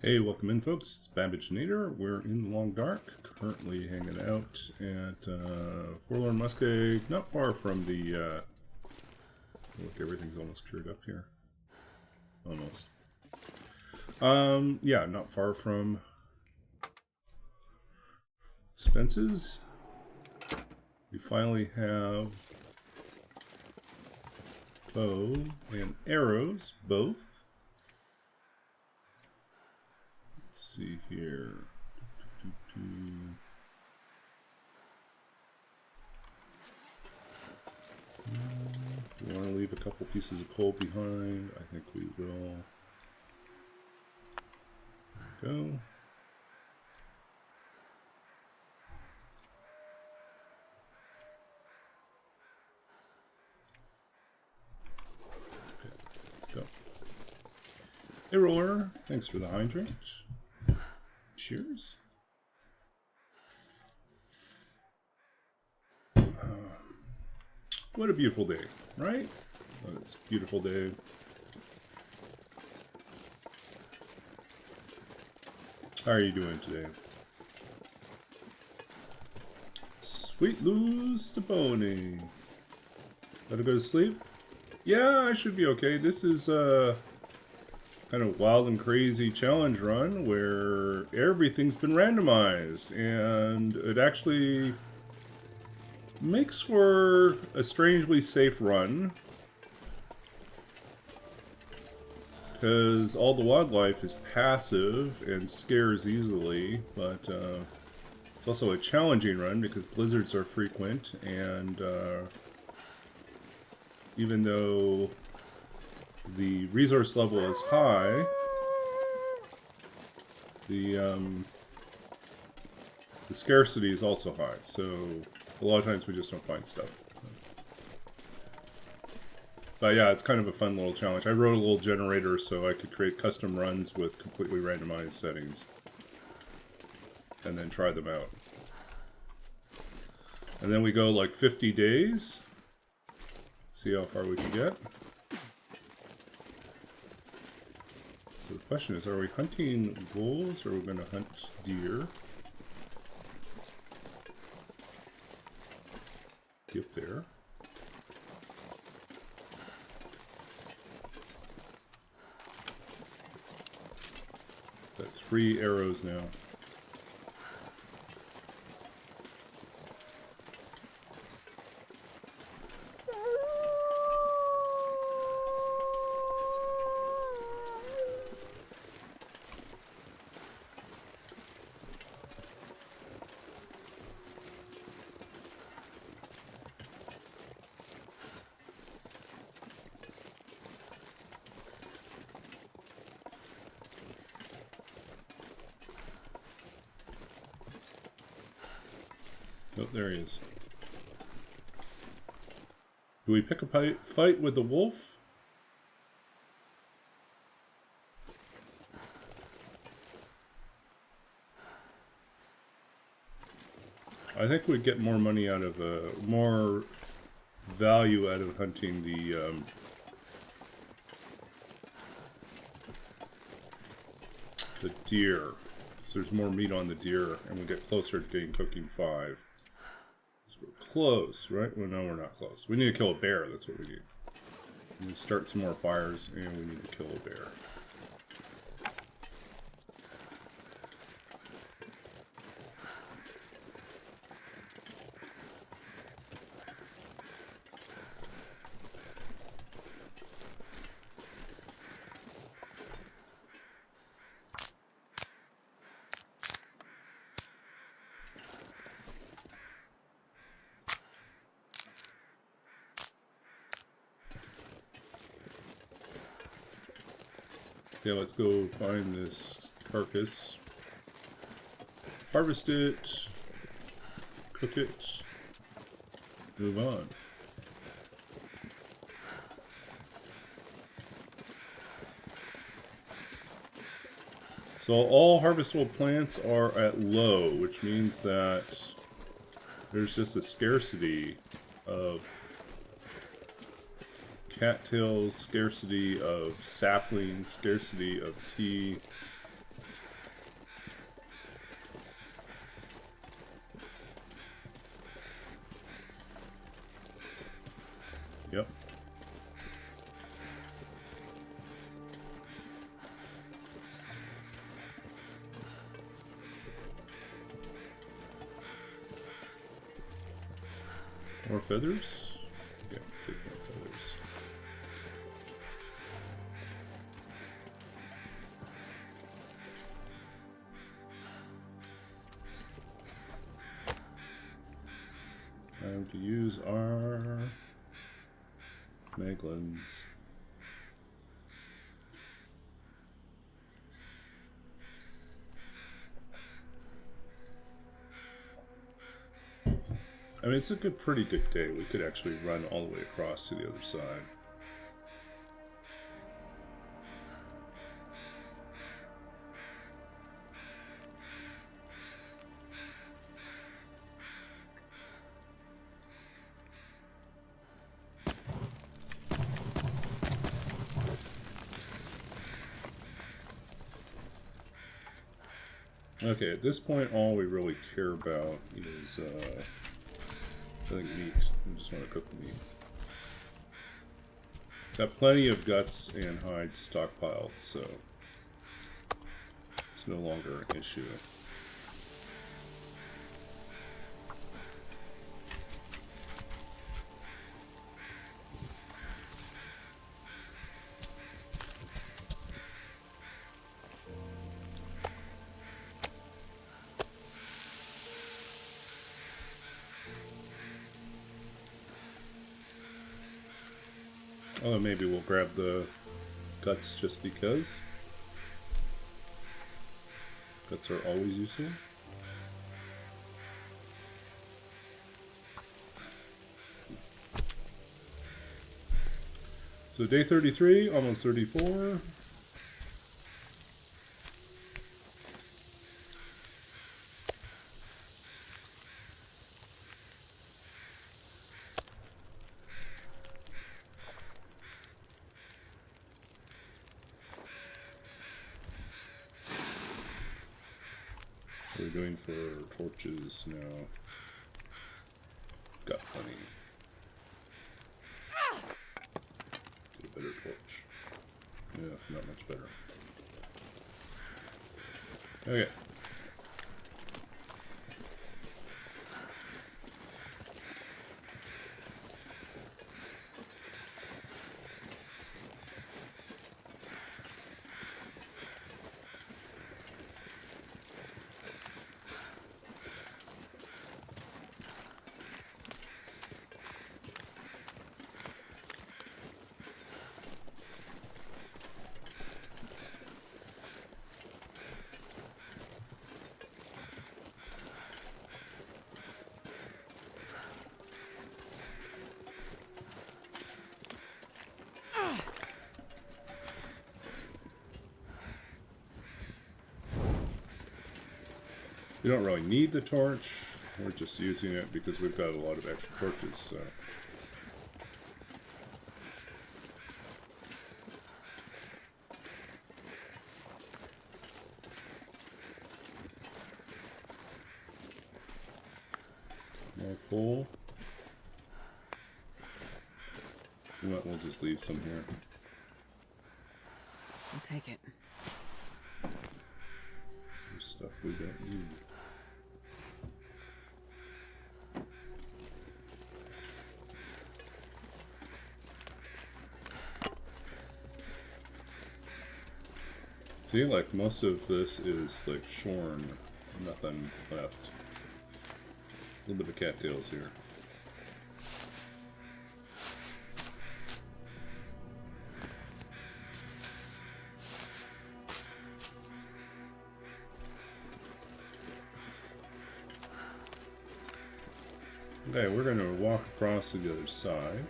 Hey, welcome in, folks. It's Babbage Nader. We're in the Long Dark, currently hanging out at Forlorn Muskeg, not far from the. Look, everything's almost cured up here. Almost. Yeah, not far from Spence's. We finally have bow and arrows, both. Let's see here. We want to leave a couple pieces of coal behind. I think we will. Go. Okay, let's go. Hey, Roller. Thanks for the hydrant. Cheers. What a beautiful day, right? Oh, it's a beautiful day. How are you doing today? Sweet Lou Stepone. Gotta go to sleep? Yeah, I should be okay. This is kind of wild and crazy challenge run where everything's been randomized, and it actually makes for a strangely safe run because all the wildlife is passive and scares easily, but it's also a challenging run because blizzards are frequent, and even though the resource level is high, the scarcity is also high, so a lot of times we just don't find stuff. But yeah, it's kind of a fun little challenge. I wrote a little generator so I could create custom runs with completely randomized settings and then try them out. And then we go like 50 days, see how far we can get. So the question is, are we hunting wolves or are we going to hunt deer? Get there. Got 3 arrows now. Oh, there he is. Do we pick a fight with the wolf? I think we'd get more money out of, more value out of hunting the deer. So there's more meat on the deer, and we get closer to getting cooking 5. So we're close, right? Well, no, we're not close. We need to kill a bear, that's what we need. We need to start some more fires, and we need to kill a bear. Okay, let's go find this carcass. Harvest it. Cook it. Move on. So all harvestable plants are at low, which means that there's just a scarcity of cattails, scarcity of saplings, scarcity of tea. More feathers? Yeah, take more feathers. Time to use our Meglins. I mean, it's a pretty good day. We could actually run all the way across to the other side. Okay, at this point, all we really care about is, I think meat. I just want to cook the meat. Got plenty of guts and hides stockpiled, so it's no longer an issue. Oh, maybe we'll grab the guts just because. Guts are always useful. So day 33, almost 34. We're going for torches now. Got plenty. Get a better torch. Yeah, not much better. Okay. We don't really need the torch. We're just using it because we've got a lot of extra torches, so. More coal. You know what, we'll just leave some here. I'll take it. There's stuff we don't need. See, like, most of this is, like, shorn. Nothing left. A little bit of cattails here. Okay, we're going to walk across to the other side.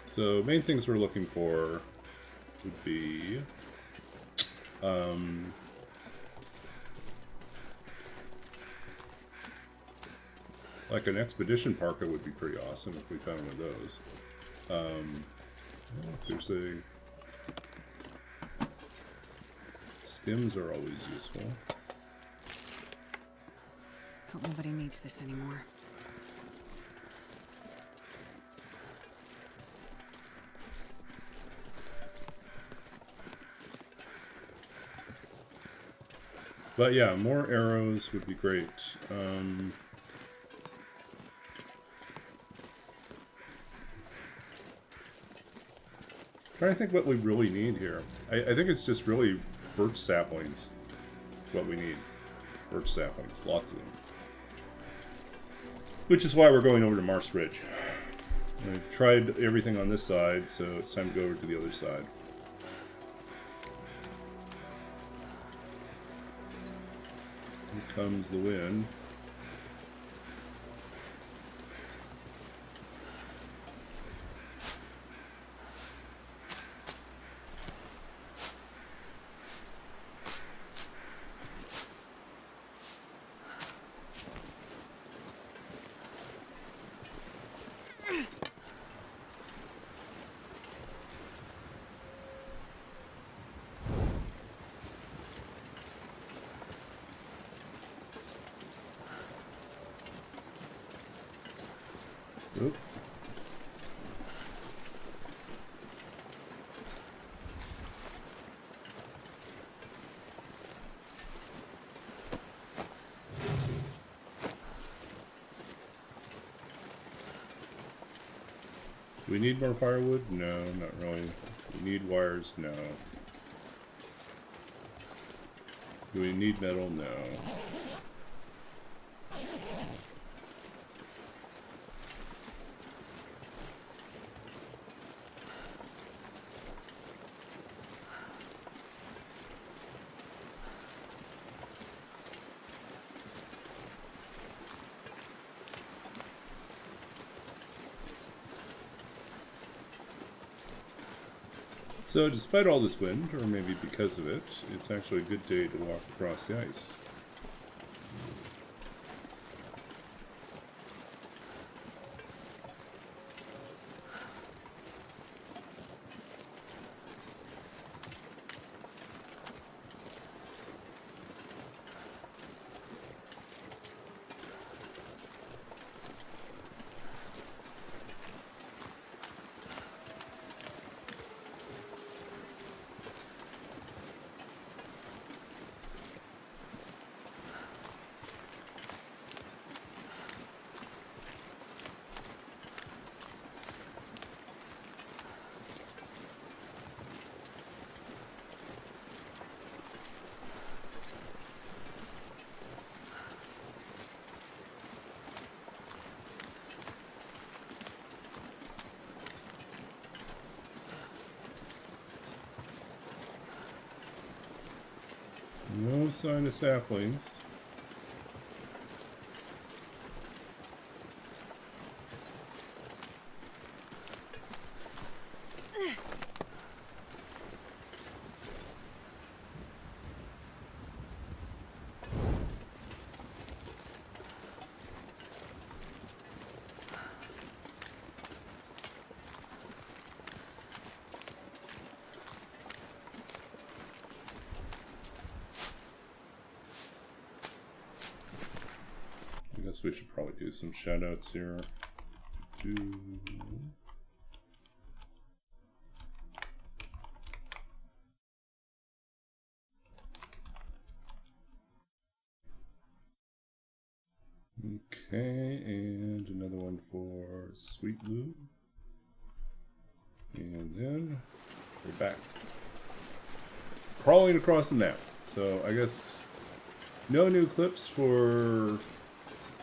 So, main things we're looking for would be like an expedition parka would be pretty awesome if we found one of those. There's a stems are always useful. Hope nobody needs this anymore. But yeah, more arrows would be great. Trying to think what we really need here. I think it's just really birch saplings. Is what we need. Birch saplings. Lots of them. Which is why we're going over to Marsh Ridge. I've tried everything on this side, so it's time to go over to the other side. Here comes the wind. Oop. Do we need more firewood? No, not really. Do we need wires? No. Do we need metal? No. So despite all this wind, or maybe because of it, it's actually a good day to walk across the ice. No sign of saplings. I guess we should probably do some shoutouts here. Okay, and another one for Sweet Lou. And then we're back. Crawling across the map. So I guess no new clips for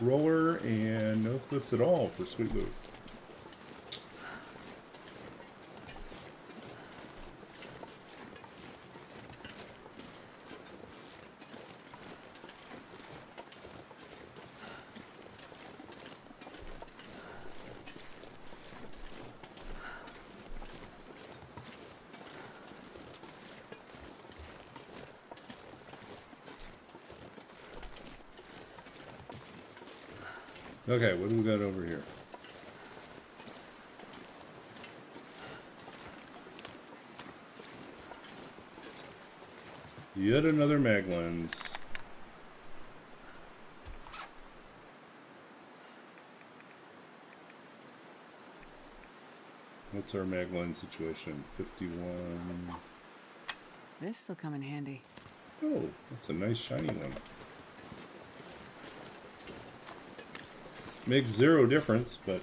Roller and no clips at all for Sweet Lou. Okay, what do we got over here? Yet another mag lens. What's our mag lens situation? 51. This'll come in handy. Oh, that's a nice shiny one. Makes zero difference, but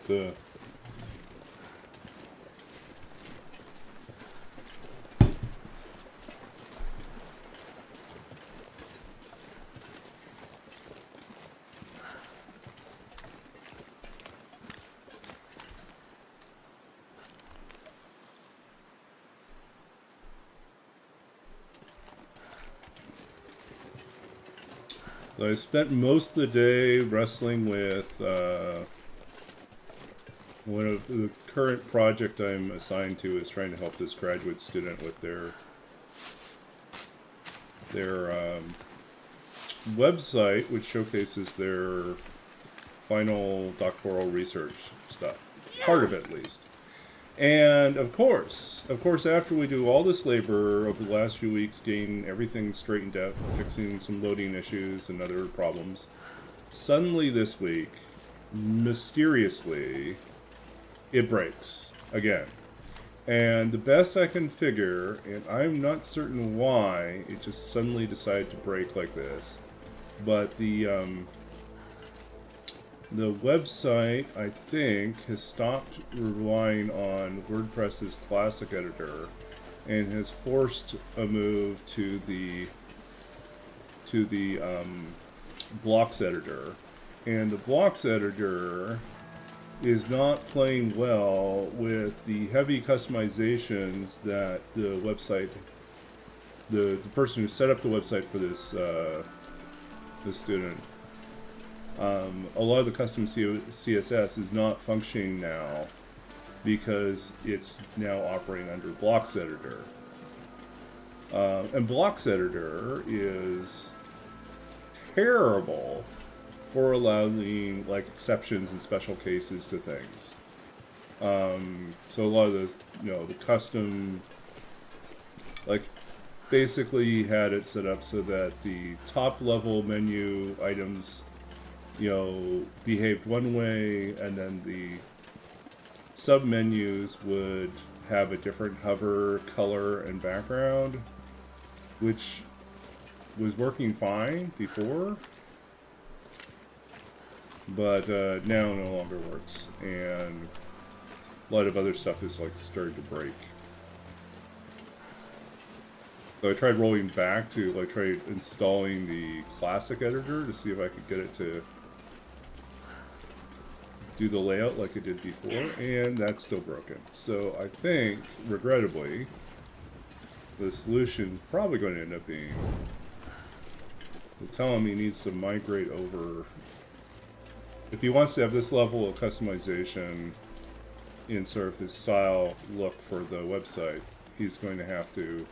So I spent most of the day wrestling with one of the current project I'm assigned to is trying to help this graduate student with their website, which showcases their final doctoral research stuff. Part of it, at least. And of course, after we do all this labor over the last few weeks, getting everything straightened out, fixing some loading issues and other problems, suddenly this week, mysteriously, it breaks again. And the best I can figure, and I'm not certain why, it just suddenly decided to break like this, but the website, I think, has stopped relying on WordPress's classic editor and has forced a move to the blocks editor. And the blocks editor is not playing well with the heavy customizations that the website, the person who set up the website for this student, a lot of the custom CSS is not functioning now because it's now operating under Blocks Editor. And Blocks Editor is terrible for allowing like exceptions and special cases to things. So a lot of the custom, like, basically had it set up so that the top level menu items behaved one way, and then the sub menus would have a different hover color and background, which was working fine before, but now no longer works, and a lot of other stuff is like starting to break. So I tried rolling back to try installing the classic editor to see if I could get it to do the layout like it did before, and that's still broken. So I think, regrettably, the solution is probably going to end up being to tell him he needs to migrate over. If he wants to have this level of customization in sort of his style look for the website, he's going to have to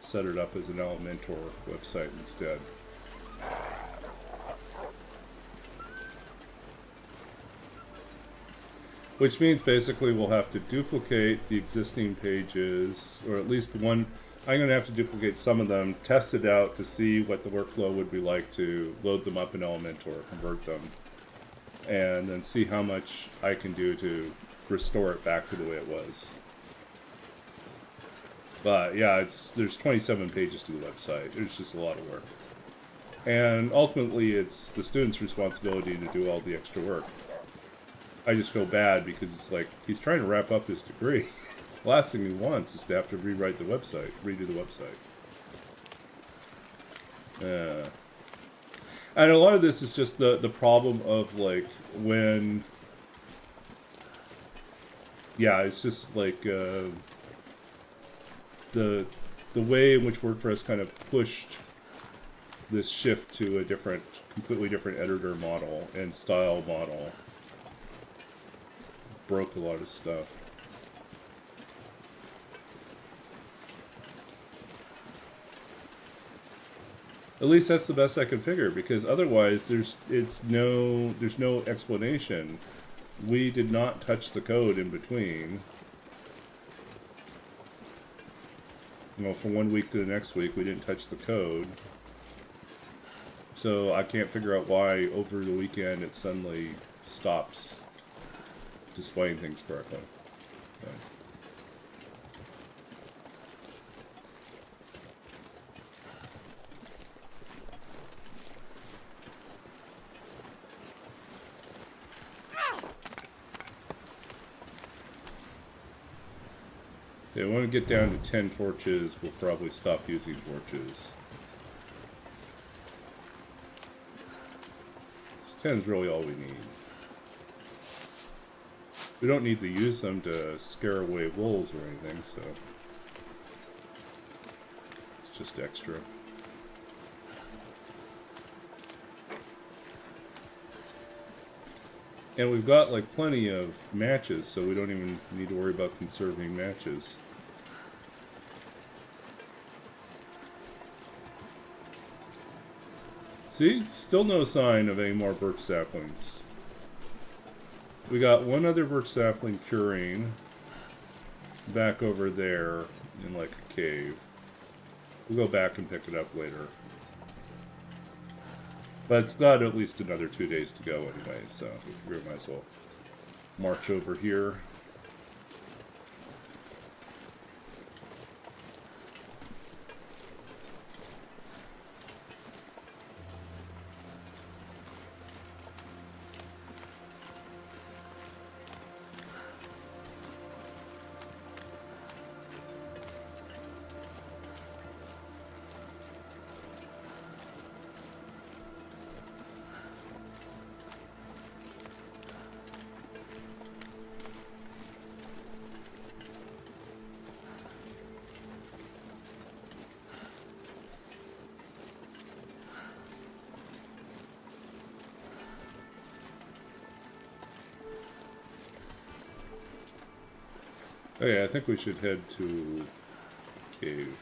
set it up as an Elementor website instead. Which means basically we'll have to duplicate the existing pages, or at least one. I'm going to have to duplicate some of them, test it out to see what the workflow would be like to load them up in Elementor, convert them, and then see how much I can do to restore it back to the way it was. But yeah, there's 27 pages to the website. It's just a lot of work. And ultimately it's the student's responsibility to do all the extra work. I just feel bad because it's like he's trying to wrap up his degree. The last thing he wants is to have to rewrite the website, redo the website. Yeah. And a lot of this is just the problem of like when, yeah, it's just like the way in which WordPress kind of pushed this shift to a completely different editor model and style model broke a lot of stuff. At least that's the best I can figure, because otherwise there's no explanation. We did not touch the code in between. From one week to the next week we didn't touch the code. So I can't figure out why over the weekend it suddenly stops displaying things correctly. Okay. Okay, when we get down to 10 torches, we'll probably stop using torches. 10 is really all we need. We don't need to use them to scare away wolves or anything, so it's just extra. And we've got like plenty of matches, so we don't even need to worry about conserving matches. See? Still no sign of any more birch saplings. We got one other birch sapling curing back over there in like a cave. We'll go back and pick it up later. But it's got at least another 2 days to go anyway, so we might as well march over here. Oh yeah, I think we should head to cave.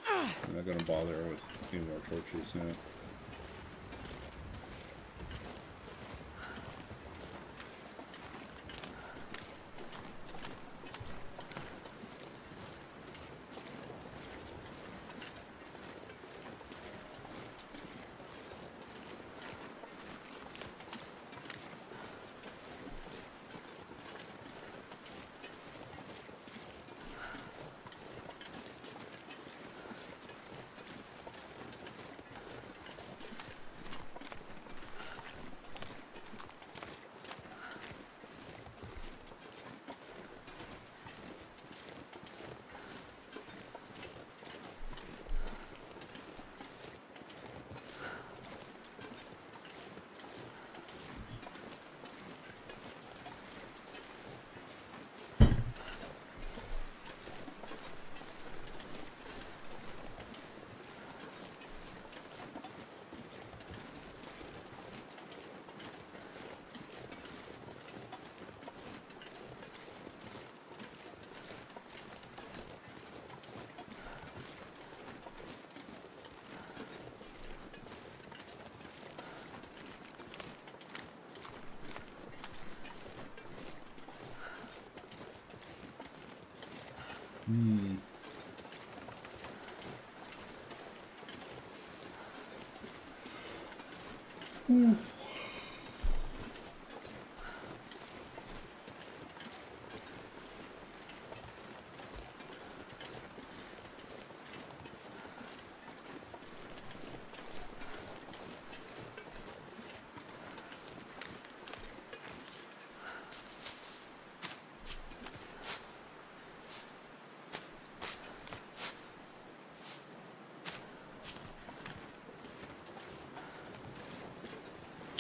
I'm not gonna bother with any more torches now.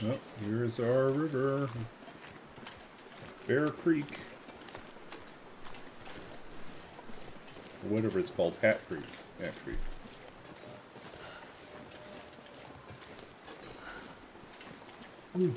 Oh, here's our river. Bear Creek. Or whatever it's called, Hat Creek. Hat Creek. Ooh.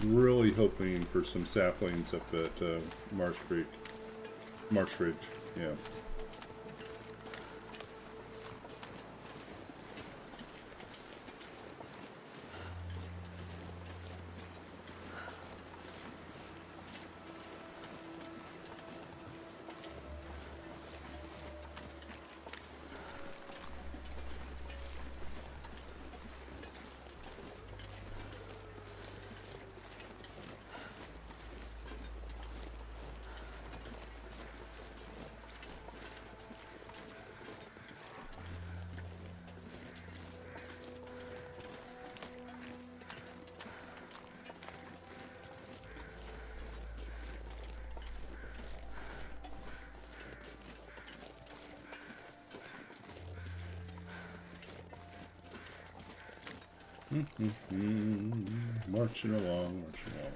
really hoping for some saplings up at Marsh Creek. Marsh Ridge, yeah. Marching along, marching along.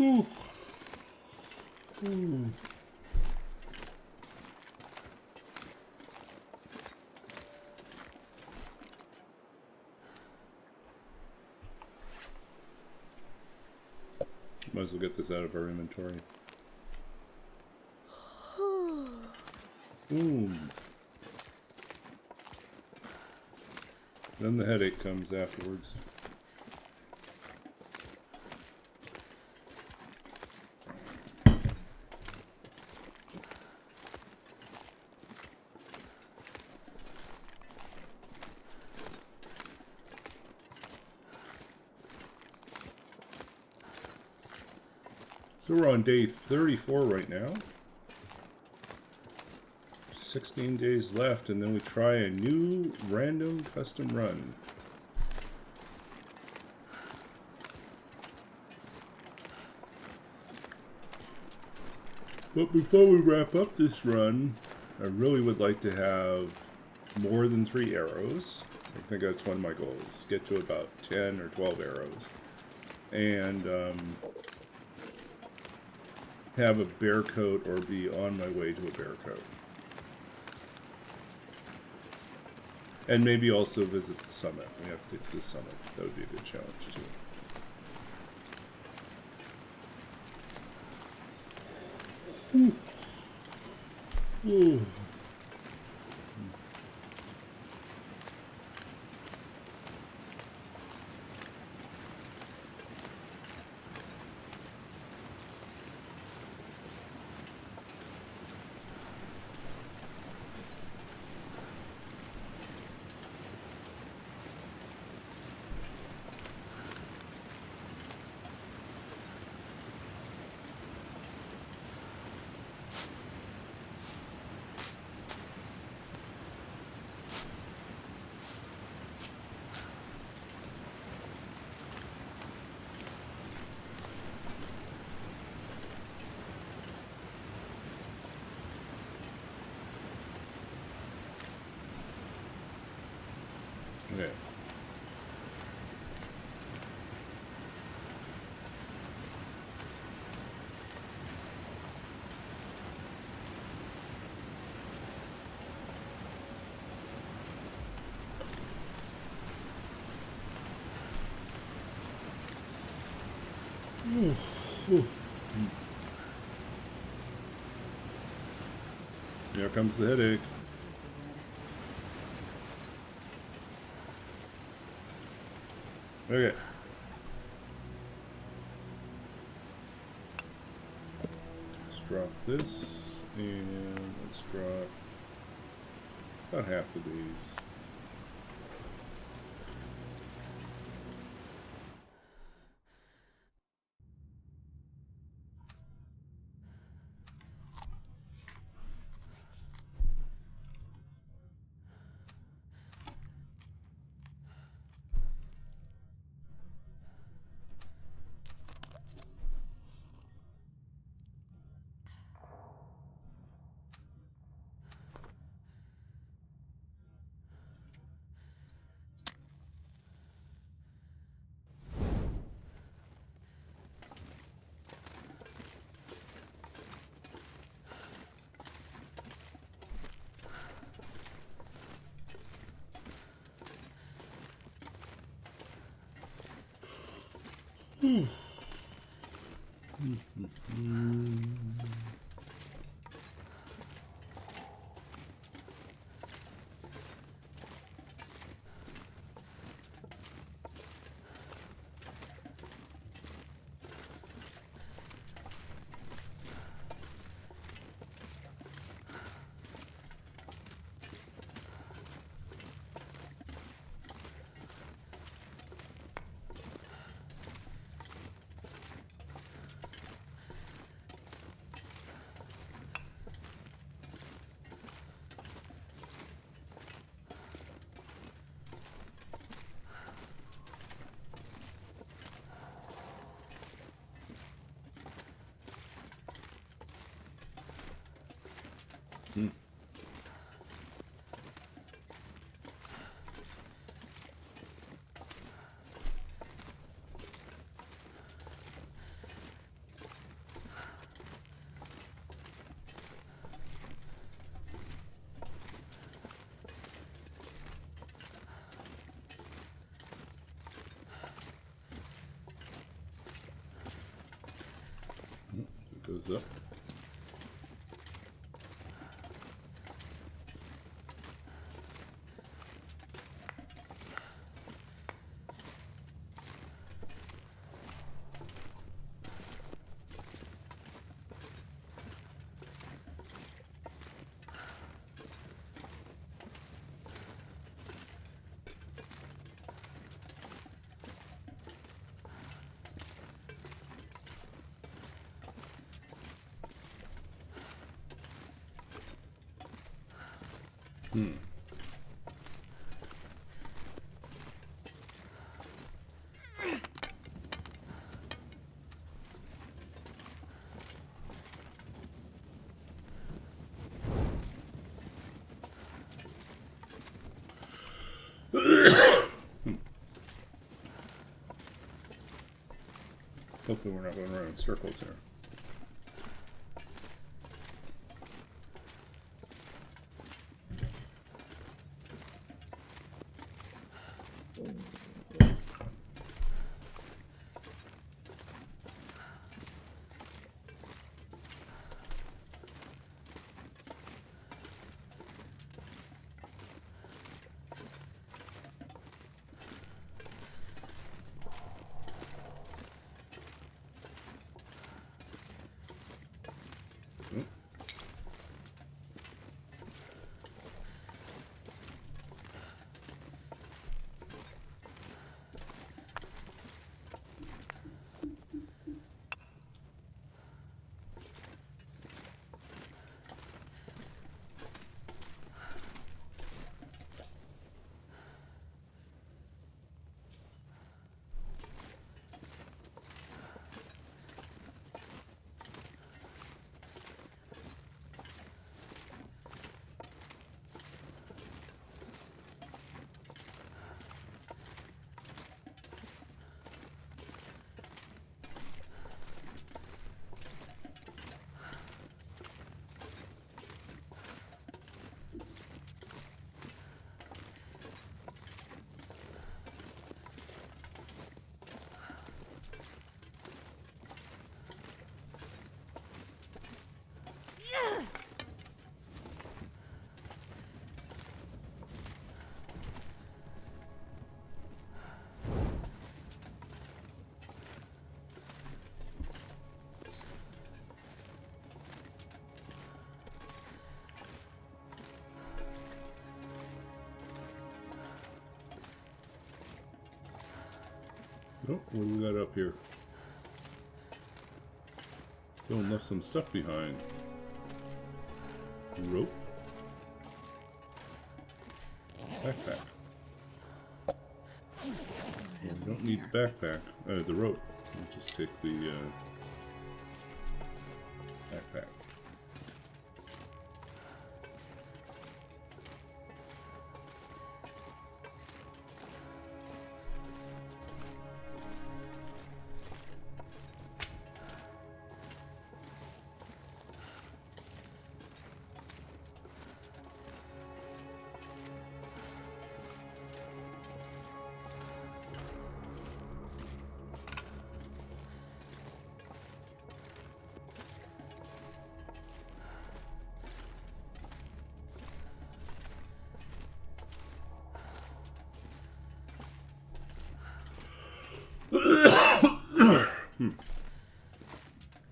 Ooh. Ooh. Might as well get this out of our inventory. Boom. Then the headache comes afterwards. So we're on day 34 right now. 16 days left, and then we try a new random custom run. But before we wrap up this run, I really would like to have more than 3 arrows. I think that's one of my goals. Get to about 10 or 12 arrows. And have a bear coat or be on my way to a bear coat. And maybe also visit the summit. We have to get to the summit. That would be a good challenge too. Ooh. Ooh. Okay. Here comes the headache. Okay. Let's drop this, and let's drop about half of these. It goes up. Hopefully we're not going around in circles here. Oh, what do we got up here? Dylan left some stuff behind. Rope. Backpack. We don't need the backpack. The rope. We'll just take the backpack.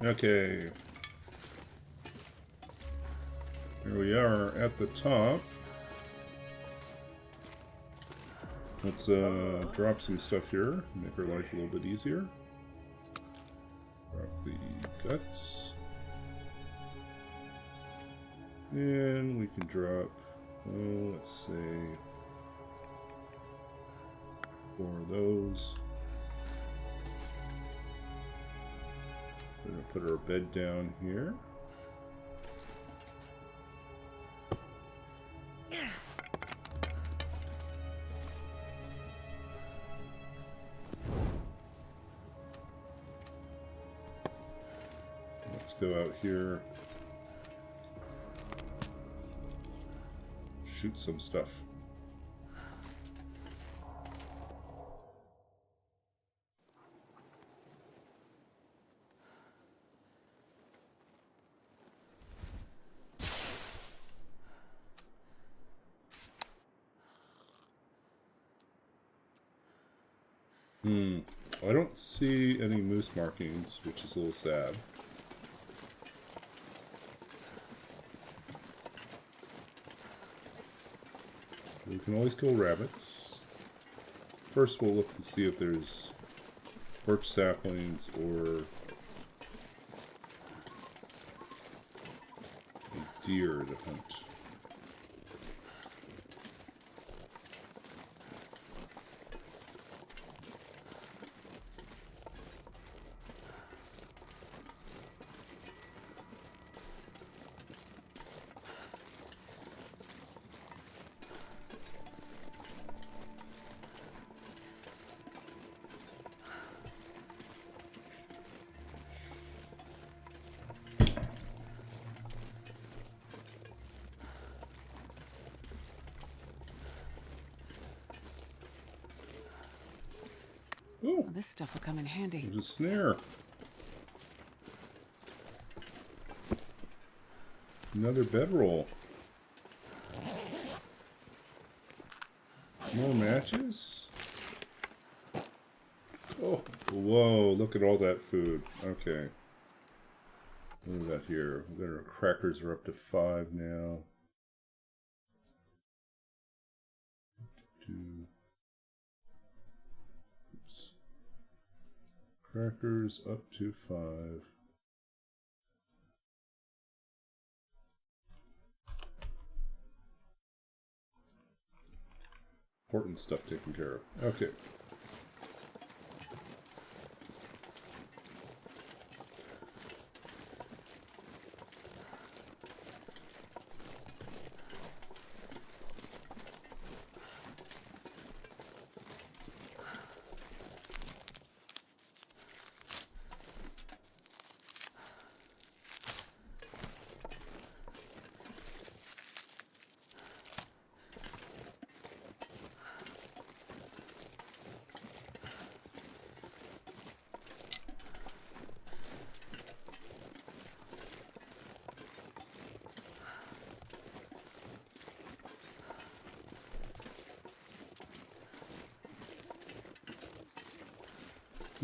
Okay. Here we are at the top. Let's drop some stuff here, make our life a little bit easier. Drop the guts. And we can drop, let's say, 4 of those. We're going to put our bed down here. Let's go out here. Shoot some stuff. I don't see any moose markings, which is a little sad. We can always kill rabbits. First we'll look to see if there's birch saplings or a deer to hunt. Well, this stuff will come in handy. There's a snare. Another bedroll. More matches? Oh, whoa, look at all that food. Okay. What do we got here? Our crackers are up to 5 now. 2. Oops. Crackers up to 5. Important stuff taken care of. Okay.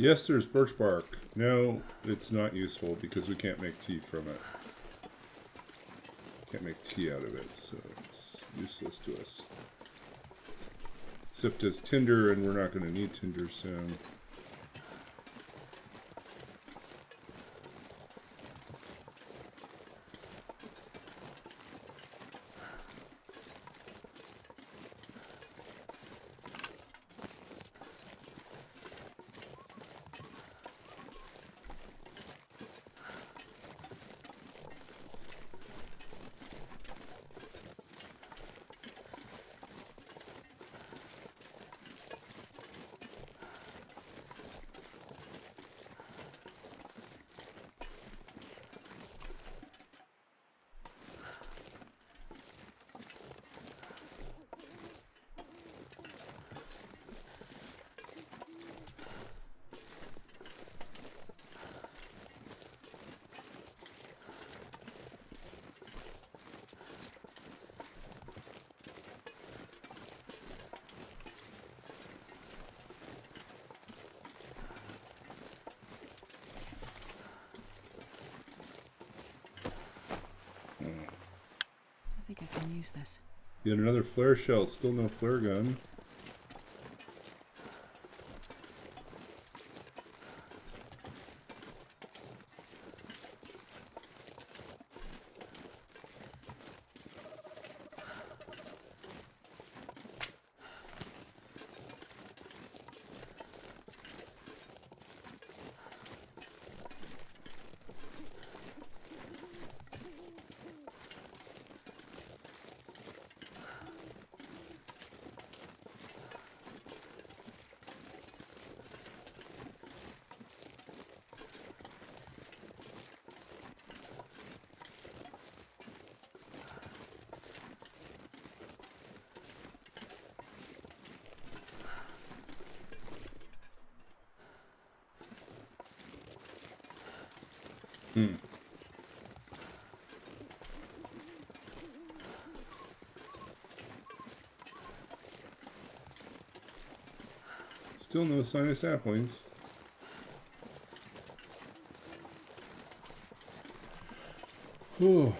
Yes, there's birch bark. No, it's not useful because we can't make tea from it. Can't make tea out of it, so it's useless to us. Except as tinder, and we're not going to need tinder soon. can use this. Yet another flare shell. Still no flare gun. Still no sign of saplings. Whew.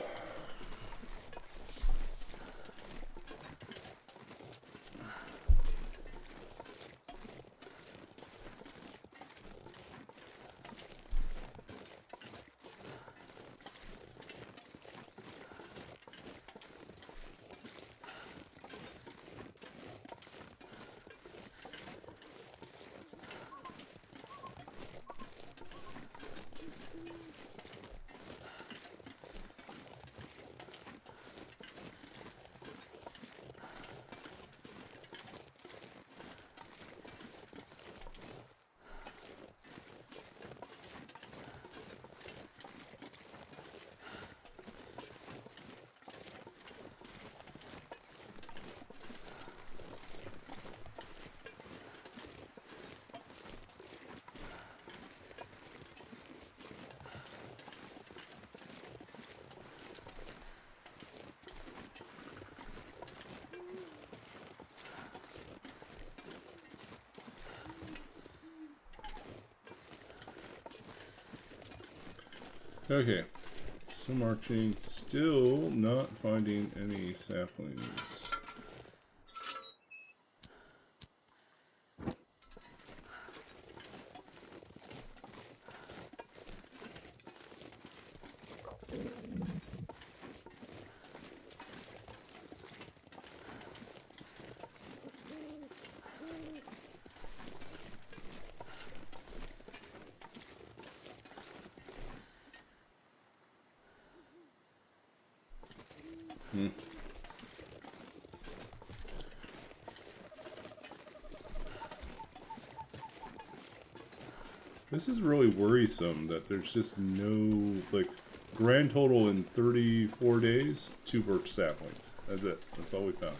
Okay, so marching, still not finding any saplings. This is really worrisome that there's just no, like, grand total in 34 days, 2 birch saplings. That's it. That's all we found.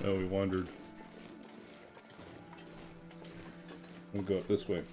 Oh, we wandered. We'll go up this way.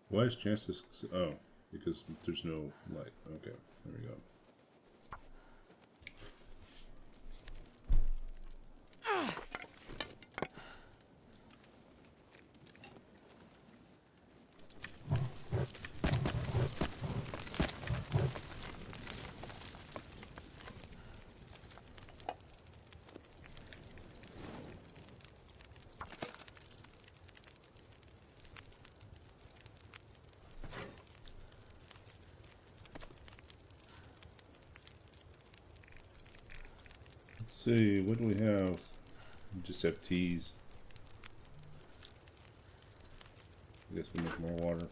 Why is chances? Oh, because there's no light. Okay, there we go. Let's see, what do we have? We just have teas. I guess we make more water.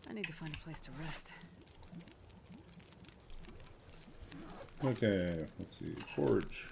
I need to find a place to rest. Okay, let's see. Forge.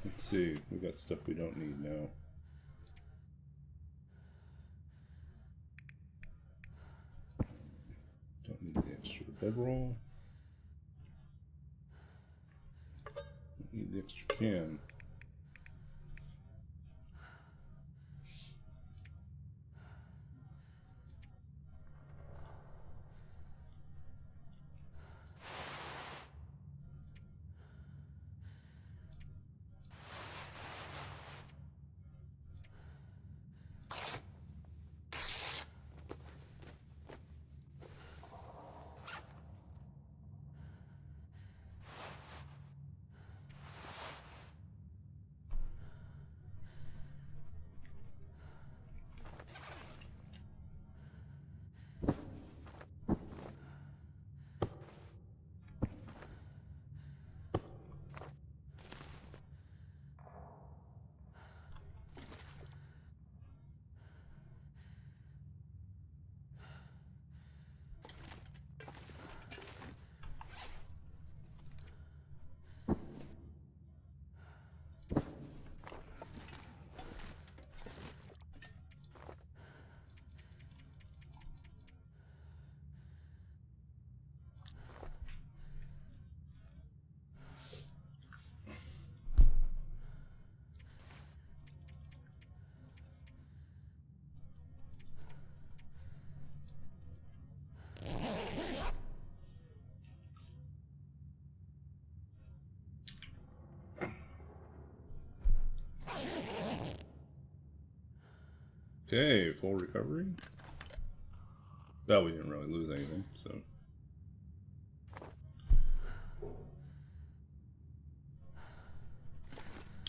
Let's see, we got stuff we don't need now. Don't need the extra bedroll. Don't need the extra can. Okay, full recovery. Well, we didn't really lose anything, so.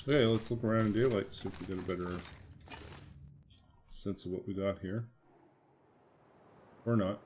Okay, let's look around in daylight, see if we get a better sense of what we got here. Or not.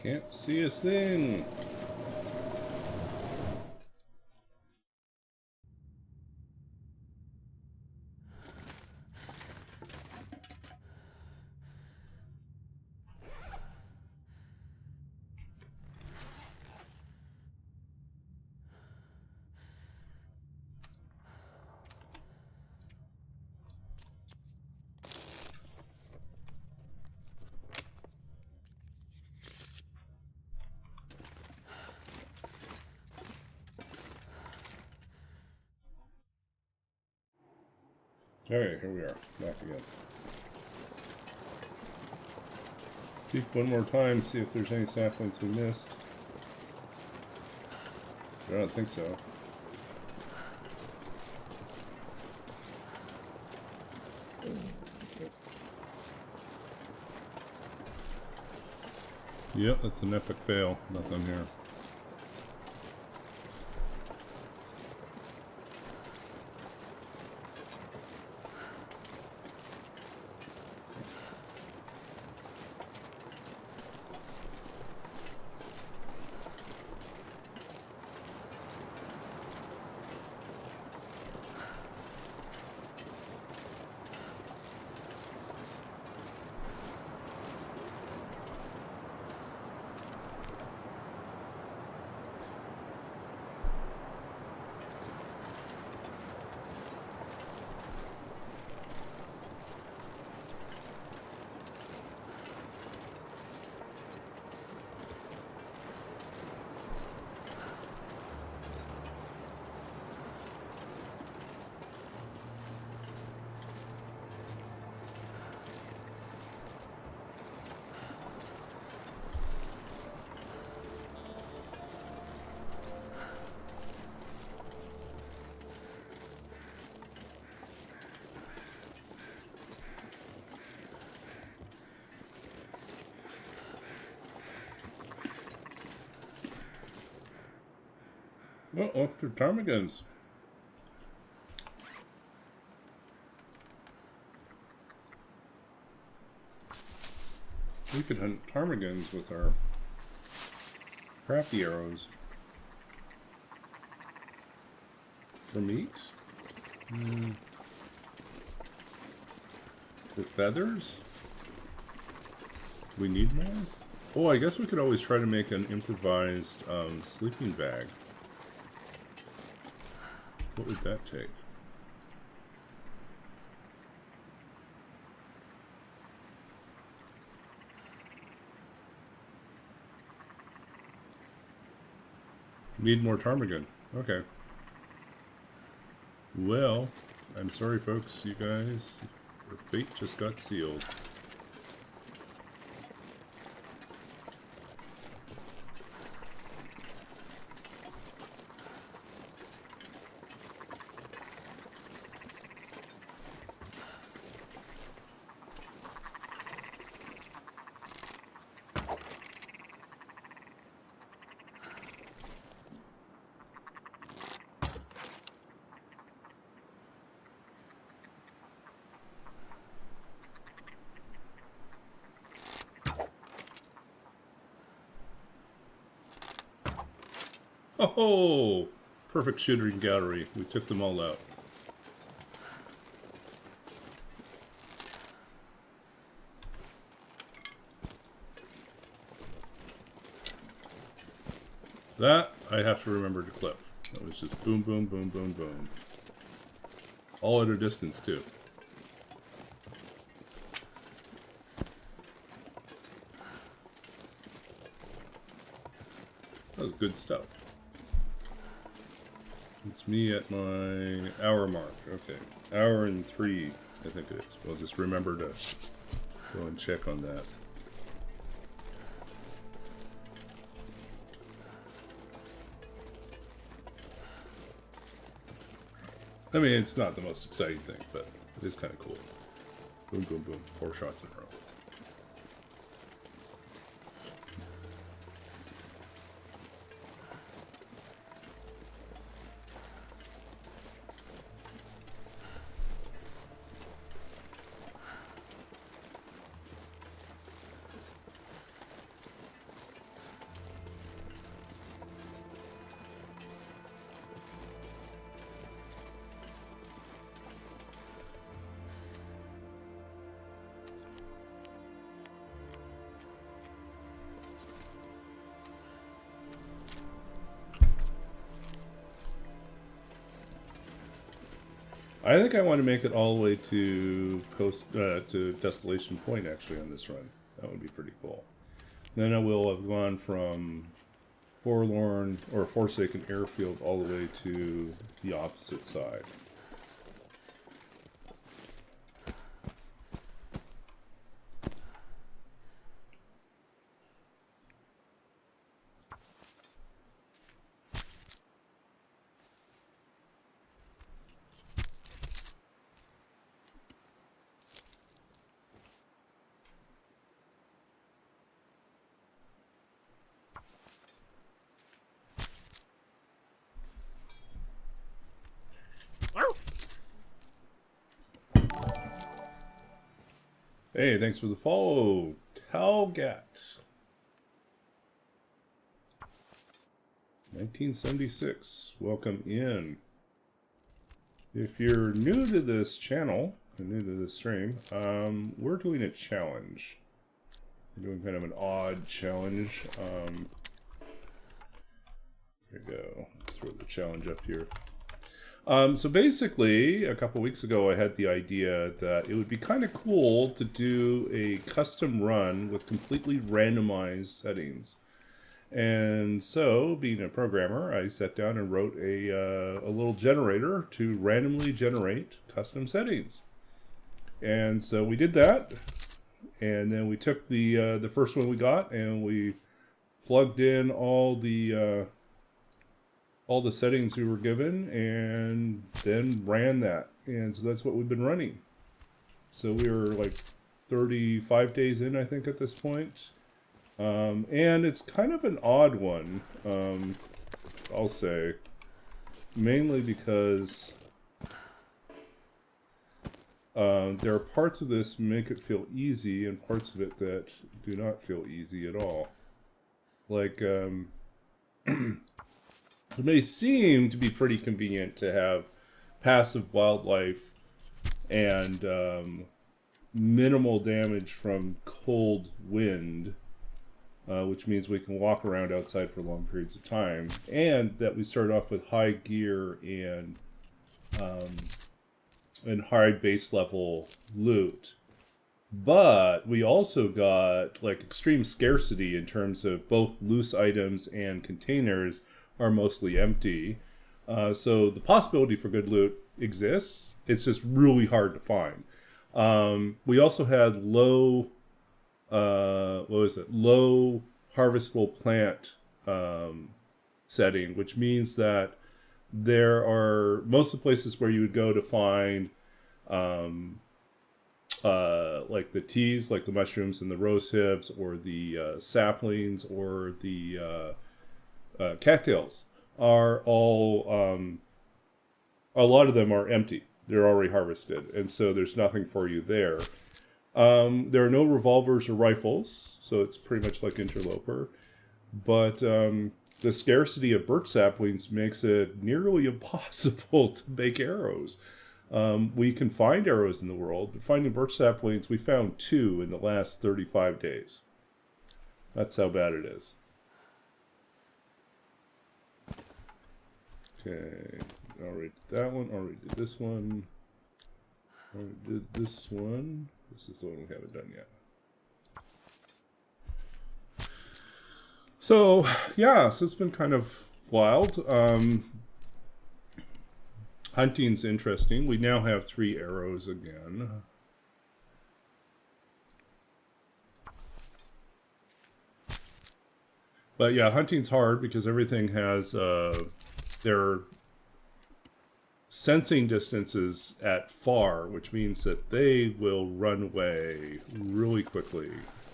Can't see a thing. Alright, here we are. Back again. Peek one more time, see if there's any saplings we missed. I don't think so. Yep, that's an epic fail. Nothing here. Oh, look, they're ptarmigans. We could hunt ptarmigans with our crafty arrows. For meat? For feathers? We need more? Oh, I guess we could always try to make an improvised sleeping bag. What would that take? Need more ptarmigan. Okay. Well, I'm sorry folks, you guys. Your fate just got sealed. Oh, perfect shooting gallery. We took them all out. That I have to remember to clip. That was just boom, boom, boom, boom, boom. All at a distance, too. That was good stuff. It's me at my hour mark. Okay. Hour and 3, I think it is. We'll just remember to go and check on that. I mean, it's not the most exciting thing, but it is kind of cool. Boom, boom, boom. 4 shots in a row. I think I want to make it all the way to to Desolation Point, actually, on this run. That would be pretty cool. Then I will have gone from Forlorn or Forsaken Airfield all the way to the opposite side. Hey, thanks for the follow, Talgat. 1976, welcome in. If you're new to this channel, new to this stream, we're doing a challenge. We're doing kind of an odd challenge. Here we go. Throw the challenge up here. So basically, a couple weeks ago, I had the idea that it would be kind of cool to do a custom run with completely randomized settings. And so, being a programmer, I sat down and wrote a little generator to randomly generate custom settings. And so we did that, and then we took the first one we got, and we plugged in all the settings we were given, and then ran that. And so that's what we've been running. So we were like 35 days in, I think, at this point. And it's kind of an odd one, I'll say. mainly because there are parts of this make it feel easy and parts of it that do not feel easy at all. Like, it may seem to be pretty convenient to have passive wildlife and minimal damage from cold wind, which means we can walk around outside for long periods of time, and that we start off with high gear and high base level loot. But we also got like extreme scarcity in terms of both loose items and containers are mostly empty. So the possibility for good loot exists. It's just really hard to find. We also had low harvestable plant setting, which means that there are most of the places where you would go to find like the teas, like the mushrooms and the rose hips, or the saplings, or the cattails, are all a lot of them are empty. They're already harvested, and so there's nothing for you there. There are no revolvers or rifles, so it's pretty much like Interloper. But the scarcity of birch saplings makes it nearly impossible to make arrows. We can find arrows in the world, but finding birch saplings, we found 2 in the last 35 days. That's how bad it is. Okay, already did that one, already did this one, already did this one. This is the one we haven't done yet. So, yeah, so it's been kind of wild. Hunting's interesting. We now have 3 arrows again. But yeah, hunting's hard because everything has their sensing distances at far, which means that they will run away really quickly,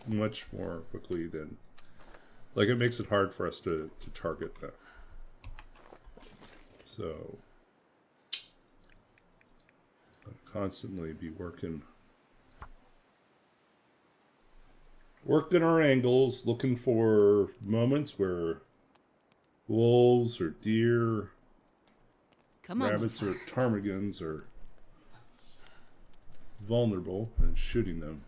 much more quickly than... Like, it makes it hard for us to target them. So... I'll constantly be working our angles, looking for moments where wolves or deer, rabbits or ptarmigans are vulnerable, and shooting them.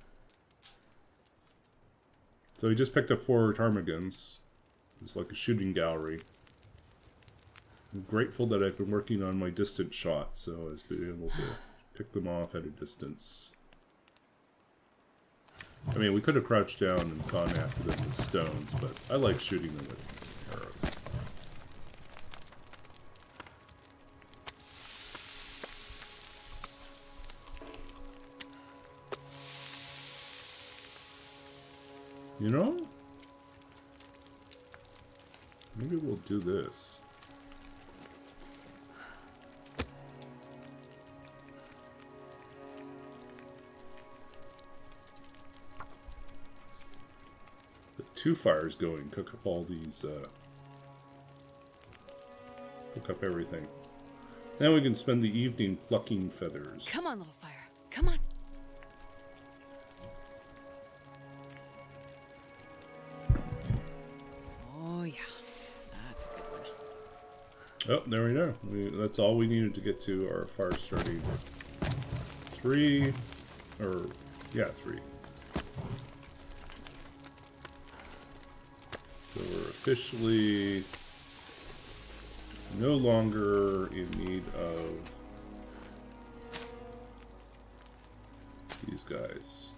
So he just picked up 4 ptarmigans. It's like a shooting gallery. I'm grateful that I've been working on my distant shot, so I've been able to pick them off at a distance. I mean, we could have crouched down and gone after them with stones, but I like shooting them with arrows. You know? Maybe we'll do this. Put 2 fires going, cook up all these, cook up everything. Now we can spend the evening plucking feathers. Come on, little fire. Come on. Oh, yeah. That's a good one. Oh, there we go. That's all we needed to get to our fire starting. 3, or, yeah, 3. So we're officially no longer in need of these guys.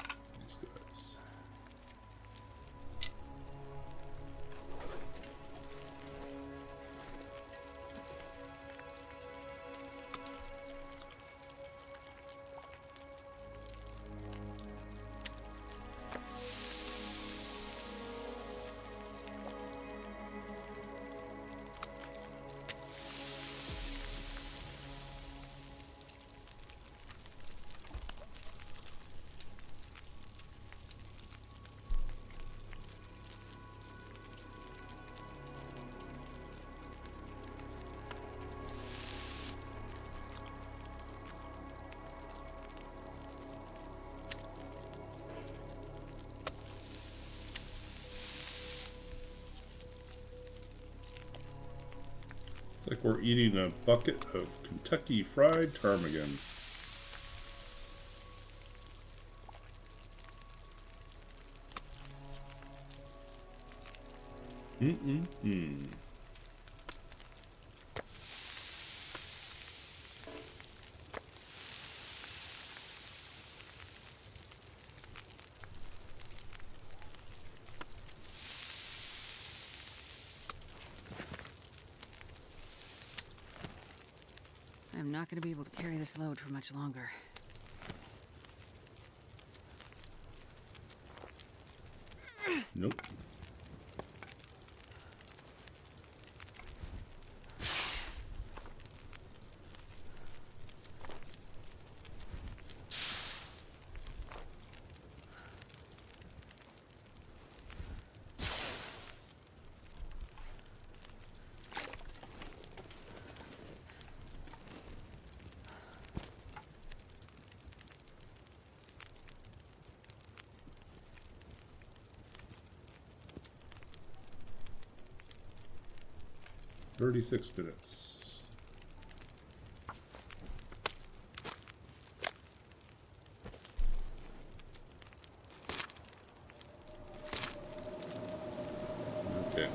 before eating a bucket of Kentucky Fried Ptarmigan. I'm not going to be able to carry this load for much longer. Nope. $36. Okay.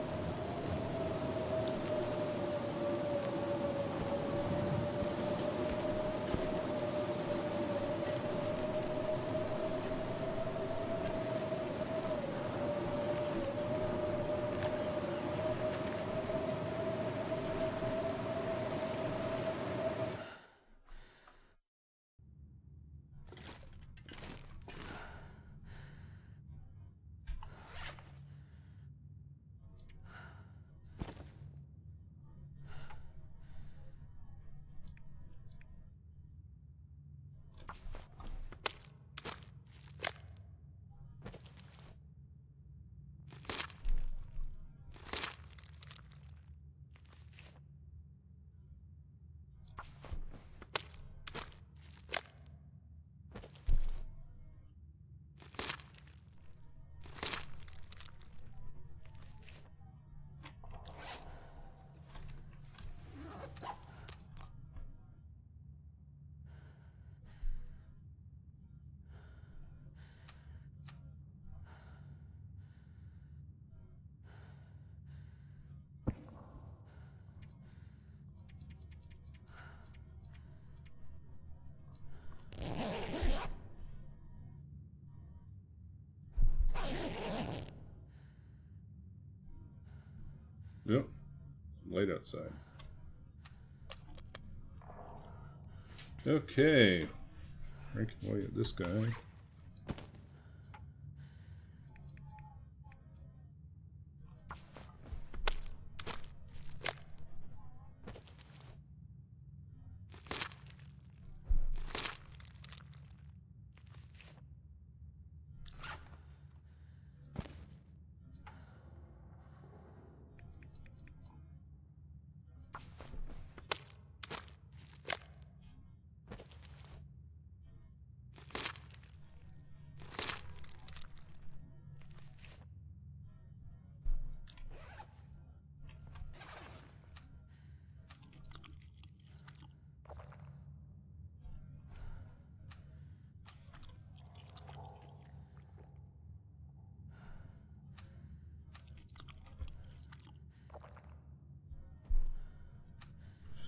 Yep. Light outside. Okay. Ranking away at this guy.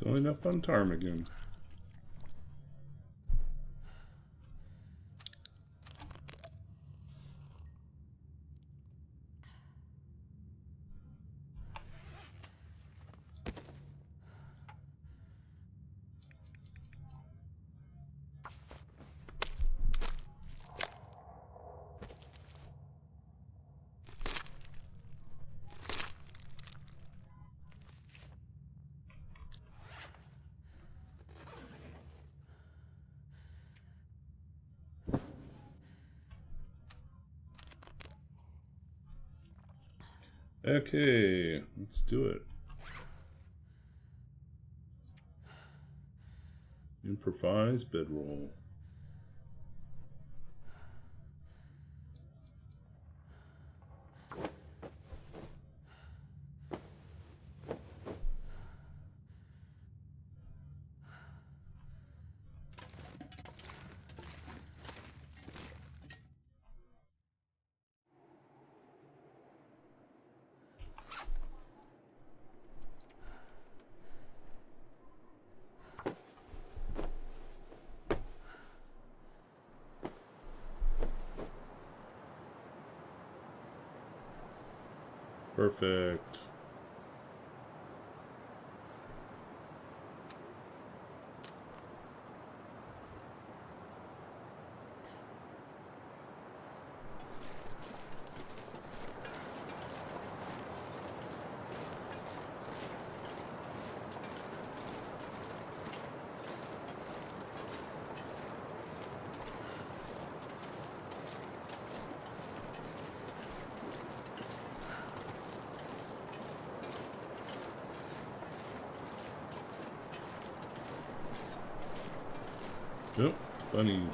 Filling up on ptarmigan. Okay, let's do it. Improvise bedroll. Perfect. Nope, bunnies.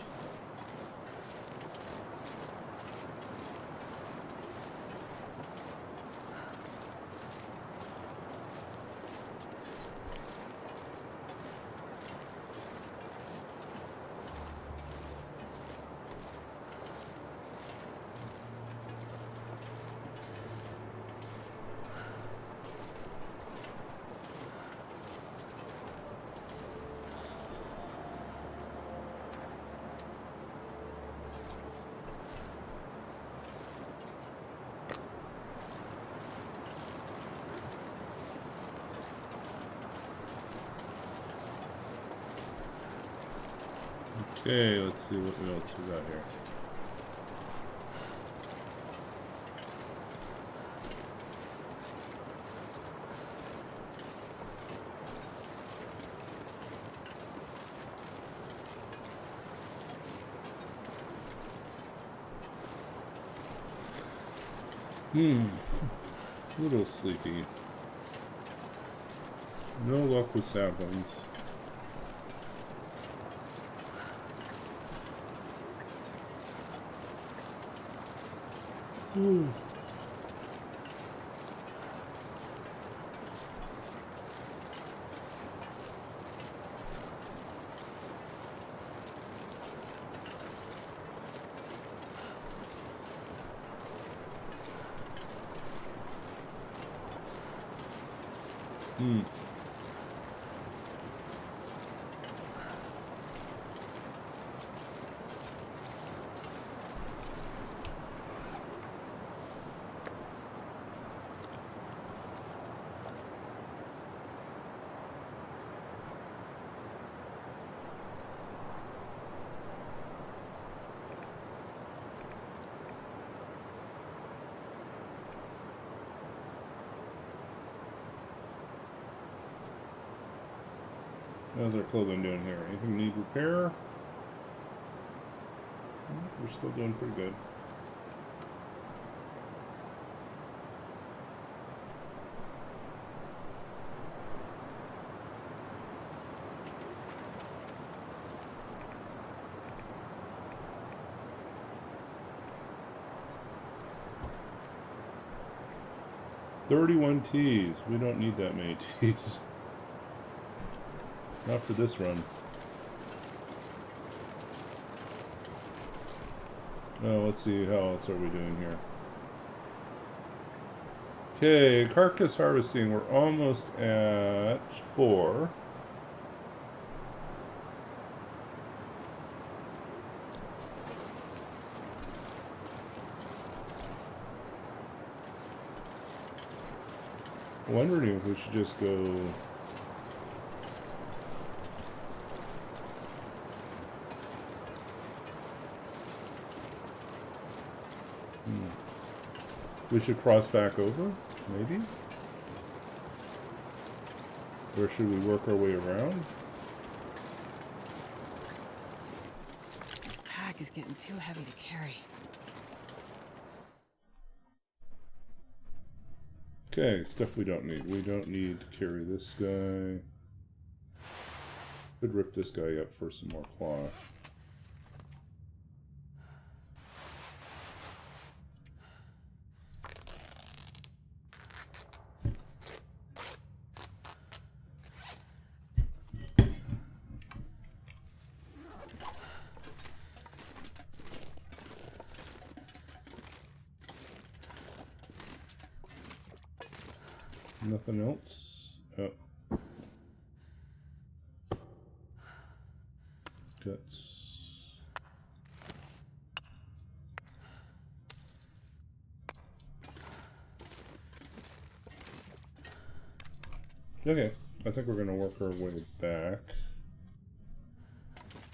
Okay, let's see what else we got here. A little sleepy. No luck with saplings. Ooh. How's our clothing doing here? Anything need repair? We're still doing pretty good. $31 teas. We don't need that many teas. Not for this run. Oh, let's see, how else are we doing here? Okay, carcass harvesting. We're almost at 4. Wondering if we should just go. We should cross back over, maybe? Or should we work our way around? This pack is getting too heavy to carry. Okay, stuff we don't need. We don't need to carry this guy. Could rip this guy up for some more cloth. Nothing else? Oh. Guts. Okay, I think we're gonna work our way back.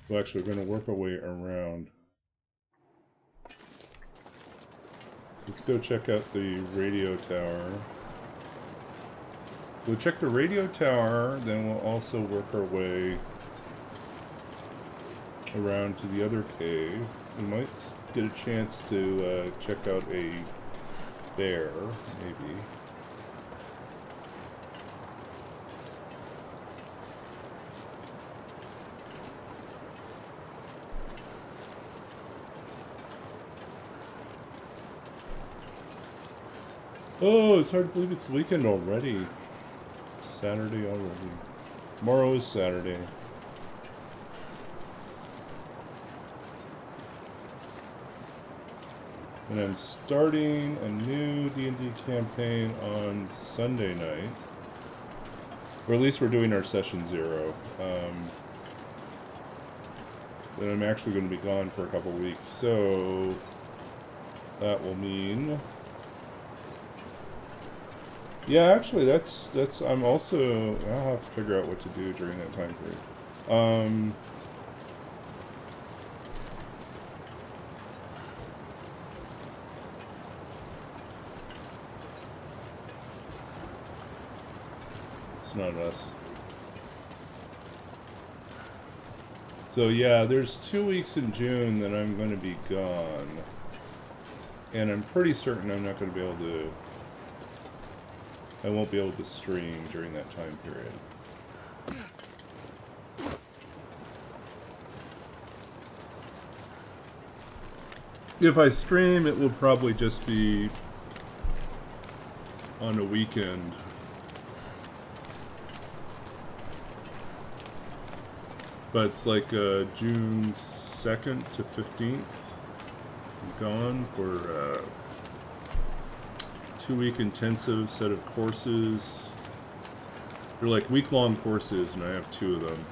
Well, actually, we're gonna work our way around. Let's go check out the radio tower. We'll check the radio tower, then we'll also work our way around to the other cave. We might get a chance to check out a bear, maybe. Oh, it's hard to believe it's the weekend already. Saturday already. Tomorrow is Saturday. And I'm starting a new D&D campaign on Sunday night. Or at least we're doing our session 0. Then I'm actually going to be gone for a couple weeks, so that will mean... Yeah, actually, that's. I'm also. I'll have to figure out what to do during that time period. It's not us. So yeah, there's 2 weeks in June that I'm going to be gone, and I'm pretty certain I'm not going to be able to. I won't be able to stream during that time period. If I stream, it will probably just be on a weekend. But it's like June 2nd to 15th. I'm gone for 2-week intensive set of courses. They're like week-long courses, and I have 2 of them.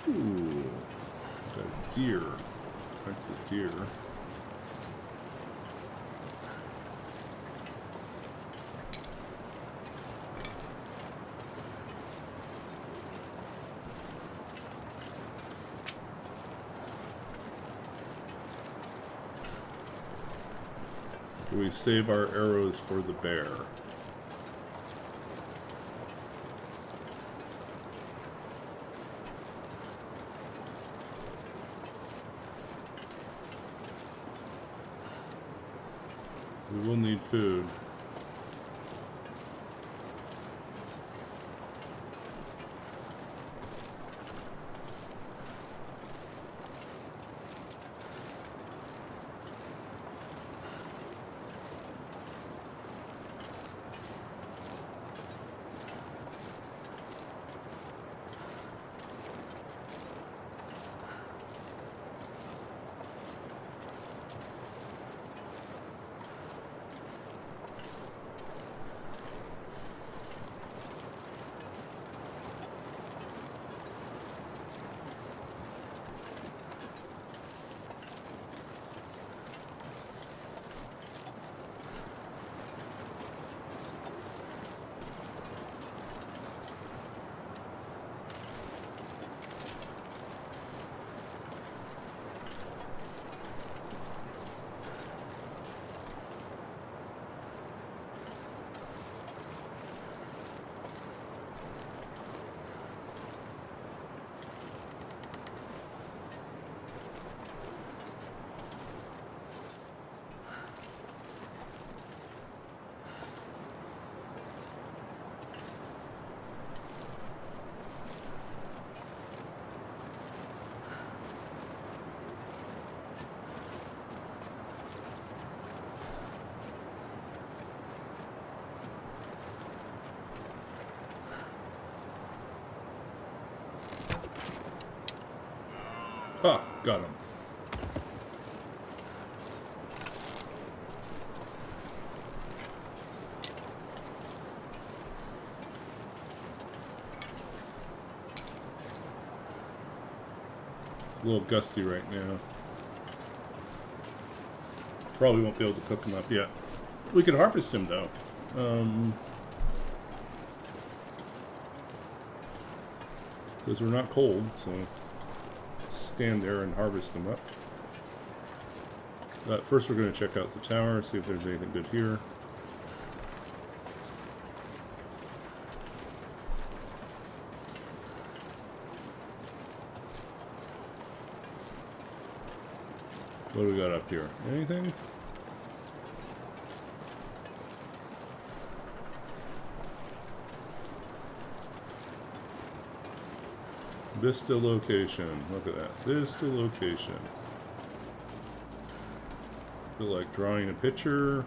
Ooh, got a deer. Back to deer. Do we save our arrows for the bear? We will need food. Ha! Got him. It's a little gusty right now. Probably won't be able to cook him up yet. We could harvest him though. Because we're not cold, so stand there and harvest him up. First we're going to check out the tower, see if there's anything good here. What do we got up here? Anything? Vista location. Look at that. Vista location. Feel like drawing a picture.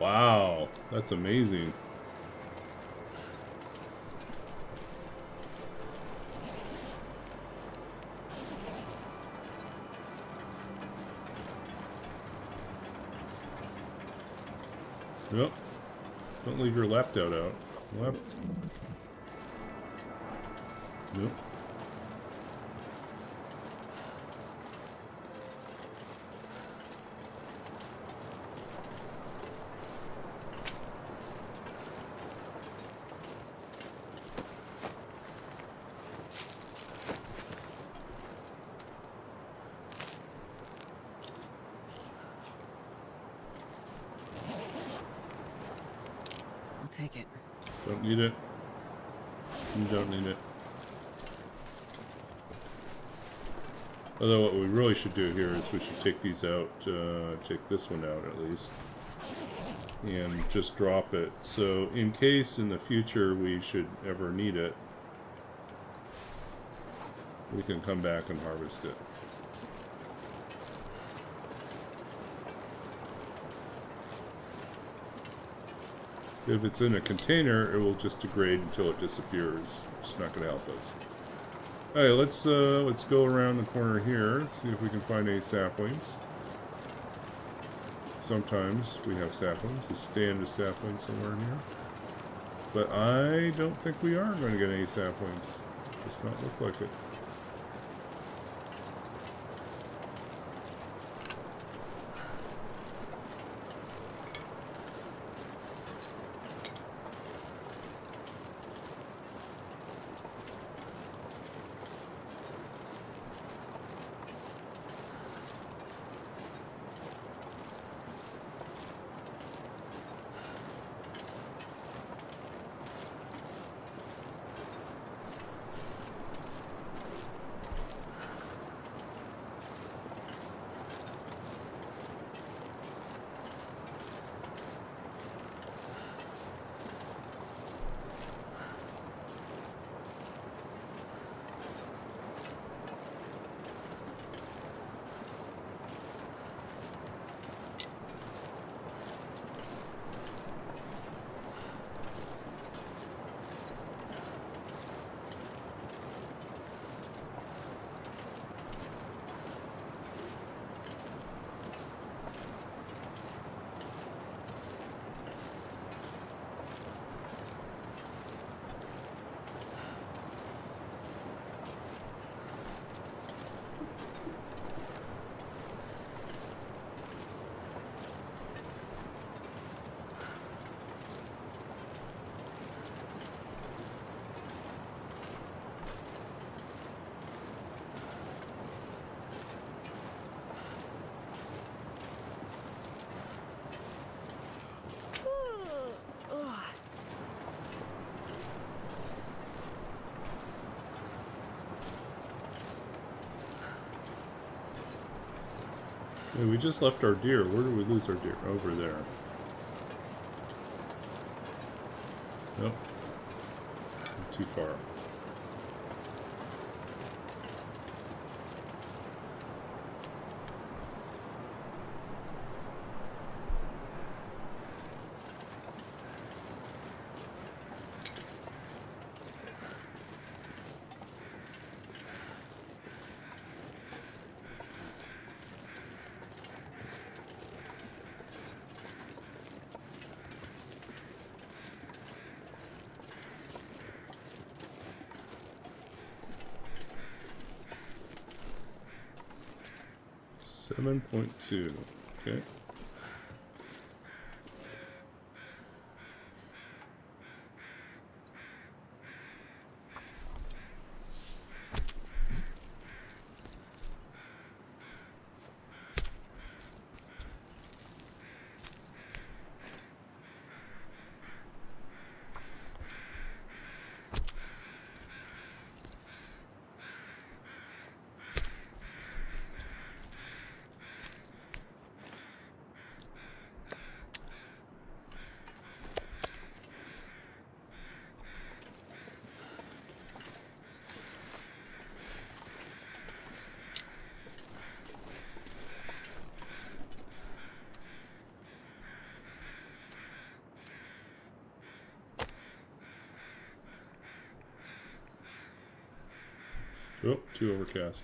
Wow, that's amazing. Nope. Don't leave your laptop out. Nope. I'll take it. Don't need it. You don't need it. Although what we really should do here is we should take these out, take this one out at least, and just drop it. So in case in the future we should ever need it, we can come back and harvest it. If it's in a container, it will just degrade until it disappears. It's not going to help us. Alright, let's go around the corner here, see if we can find any saplings. Sometimes we have saplings, a stand of saplings somewhere in here. But I don't think we are going to get any saplings. Does not look like it. Hey, we just left our deer. Where did we lose our deer? Over there. Nope. Too far. 7.2. Okay. Oh, too overcast.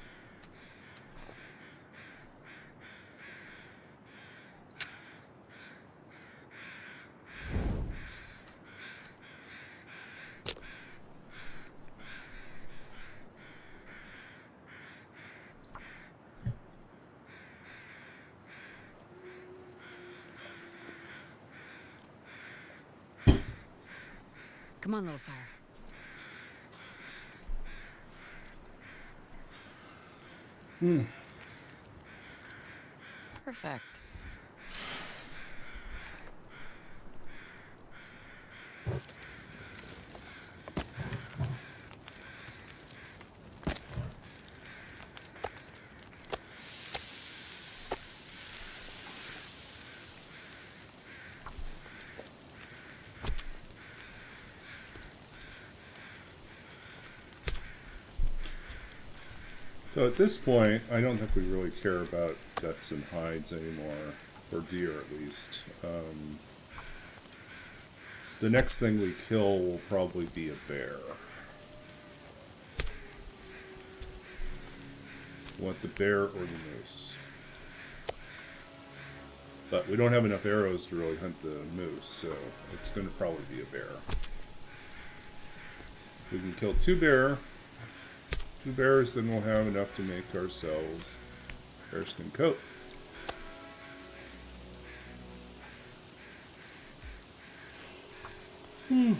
Come on, little fire. Perfect. So at this point, I don't think we really care about guts and hides anymore, for deer at least. The next thing we kill will probably be a bear. Want the bear or the moose? But we don't have enough arrows to really hunt the moose, so it's going to probably be a bear. If we can kill two bears, then we'll have enough to make ourselves bearskin coat. Ooh.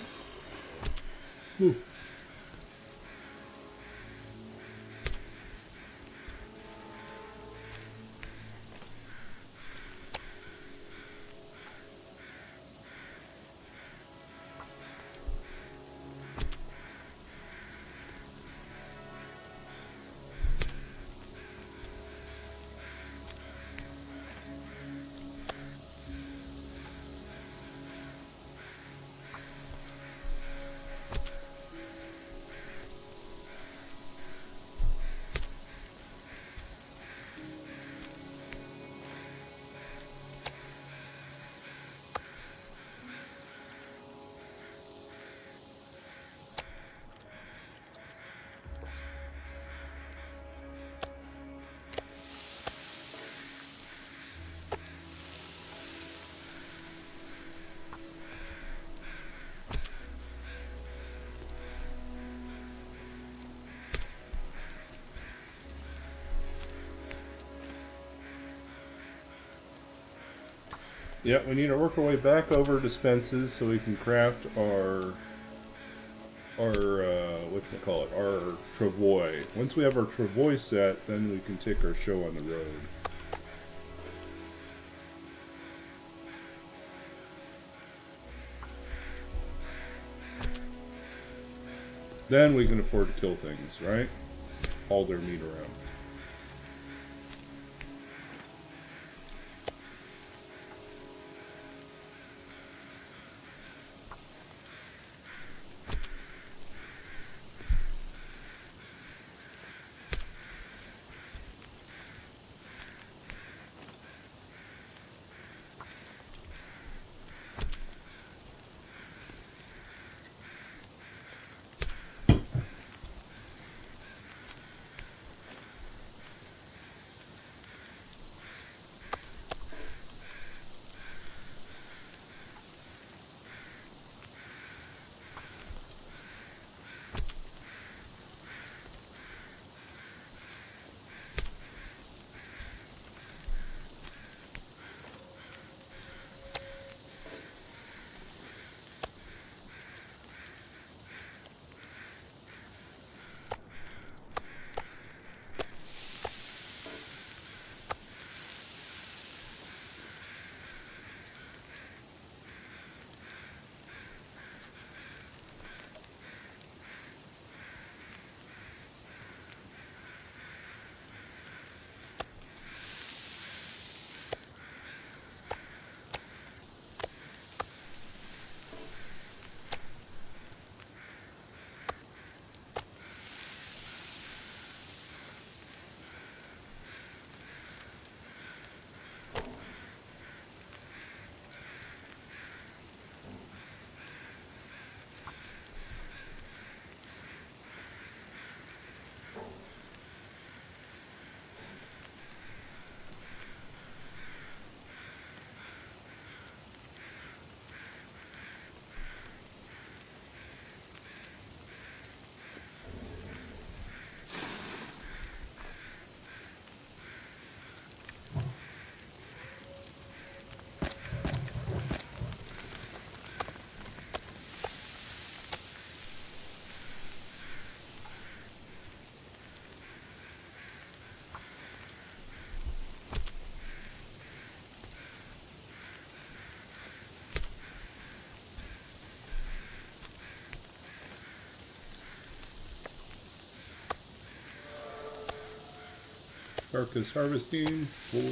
Yeah, we need to work our way back over dispenses so we can craft our whatchamacallit, our travois. Once we have our travois set, then we can take our show on the road. Then we can afford to kill things, right? Haul their meat around. Carcass harvesting 4.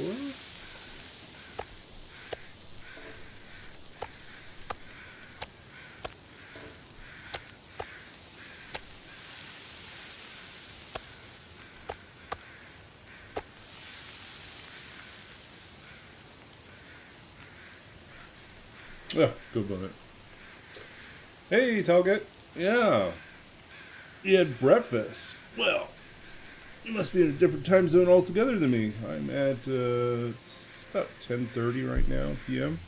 Oh, good moment. Hey, Talget. Yeah. You had breakfast. Well, you must be in a different time zone altogether than me. I'm at, it's about 10:30 right now, p.m.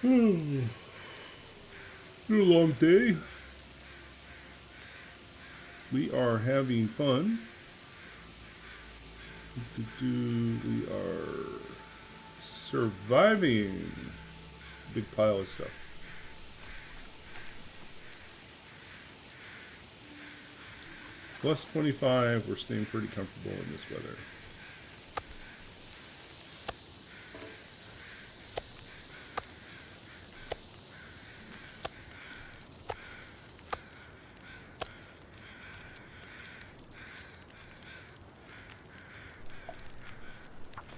Been a long day. We are having fun. We are surviving. Big pile of stuff. Plus 25, we're staying pretty comfortable in this weather.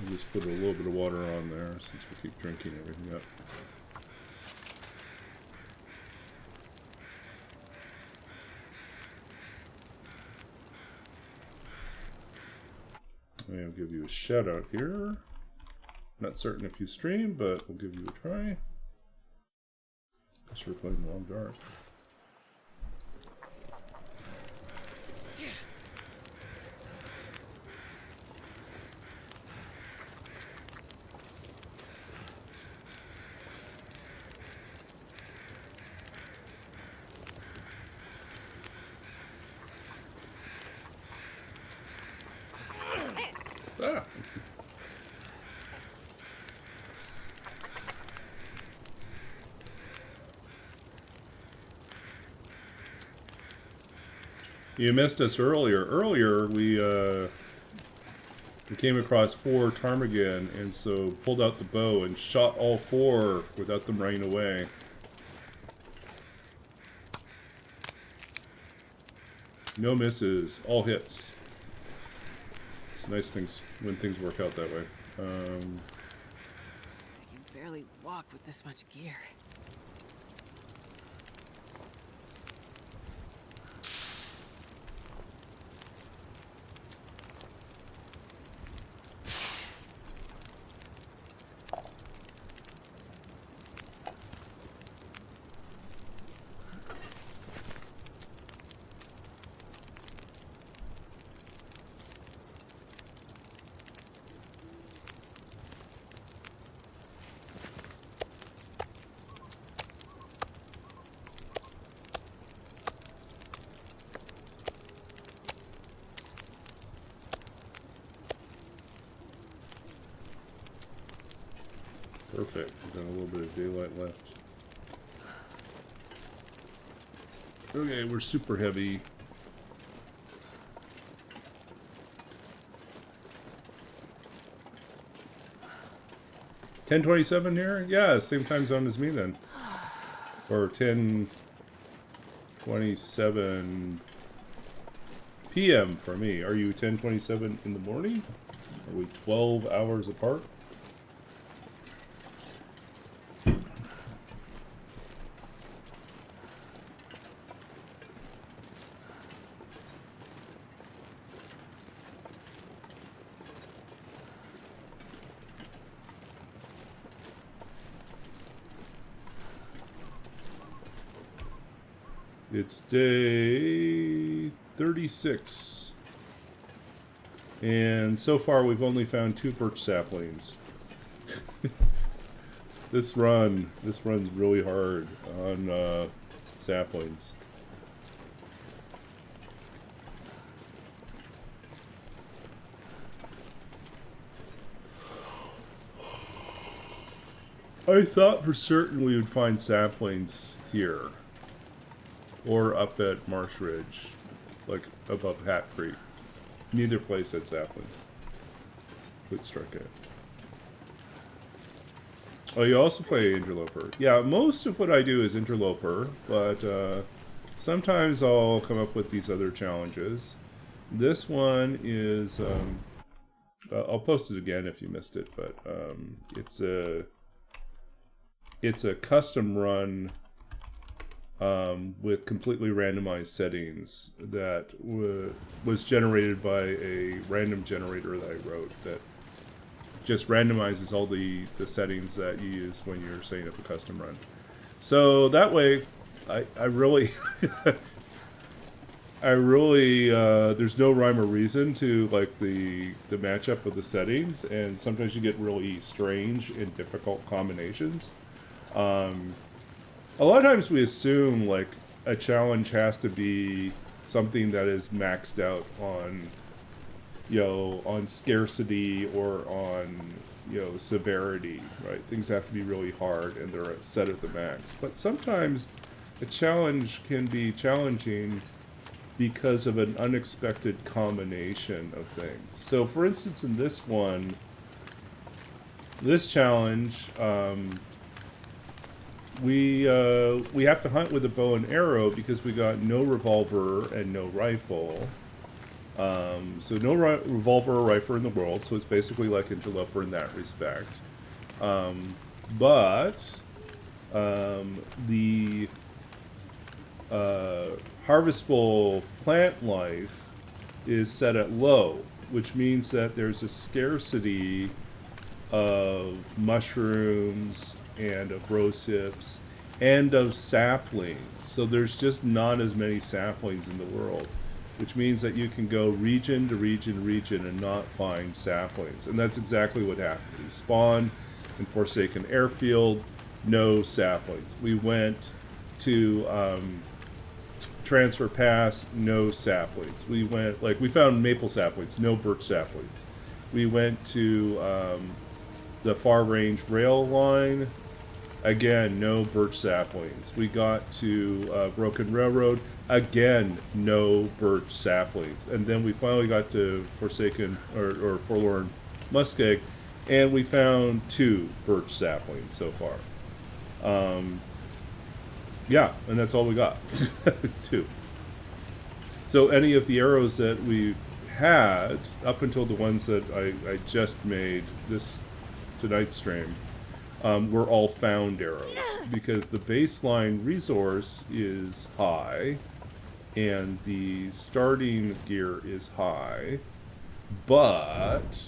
I'll just put a little bit of water on there since we keep drinking everything up. I'll give you a shout out here. Not certain if you stream, but we'll give you a try. Guess we're playing Long Dark. Ah. You missed us earlier. Earlier, we came across 4 ptarmigan, and so pulled out the bow and shot all 4 without them running away. No misses, all hits. It's nice things when things work out that way. I can barely walk with this much gear. Perfect. We've got a little bit of daylight left. Okay, we're super heavy. $10:27 here? Yeah, same time zone as me then. Or 10:27 p.m. for me. Are you 10:27 in the morning? Are we 12 hours apart? It's day 36. And so far we've only found 2 birch saplings. This runs really hard on saplings. I thought for certain we would find saplings here. Or up at Marsh Ridge, like above Hat Creek. Neither place had saplings. Would strike it. Oh, you also play Interloper. Yeah, most of what I do is Interloper, but sometimes I'll come up with these other challenges. This one is, I'll post it again if you missed it, but it's a custom run with completely randomized settings that was generated by a random generator that I wrote that just randomizes all the settings that you use when you're setting up a custom run. So that way, I really, there's no rhyme or reason to like the matchup of the settings, and sometimes you get really strange and difficult combinations. A lot of times we assume like a challenge has to be something that is maxed out on, on scarcity or on, severity, right? Things have to be really hard and they're set at the max. But sometimes a challenge can be challenging because of an unexpected combination of things. So for instance, in this challenge, we have to hunt with a bow and arrow because we got no revolver and no rifle. So no revolver or rifle in the world, so it's basically like Interloper in that respect. But the harvestable plant life is set at low, which means that there's a scarcity of mushrooms and of rose hips and of saplings. So there's just not as many saplings in the world, which means that you can go region to region and not find saplings. And that's exactly what happened. We spawned in Forsaken Airfield, no saplings. We went to Transfer Pass, no saplings. We found maple saplings, no birch saplings. We went to the Far Range rail line, again, no birch saplings. We got to Broken Railroad, again, no birch saplings. And then we finally got to Forsaken or Forlorn Muskeg, and we found 2 birch saplings so far. Yeah, and that's all we got. 2. So any of the arrows that we had, up until the ones that I just made tonight's stream, were all found arrows, because the baseline resource is high and the starting gear is high, but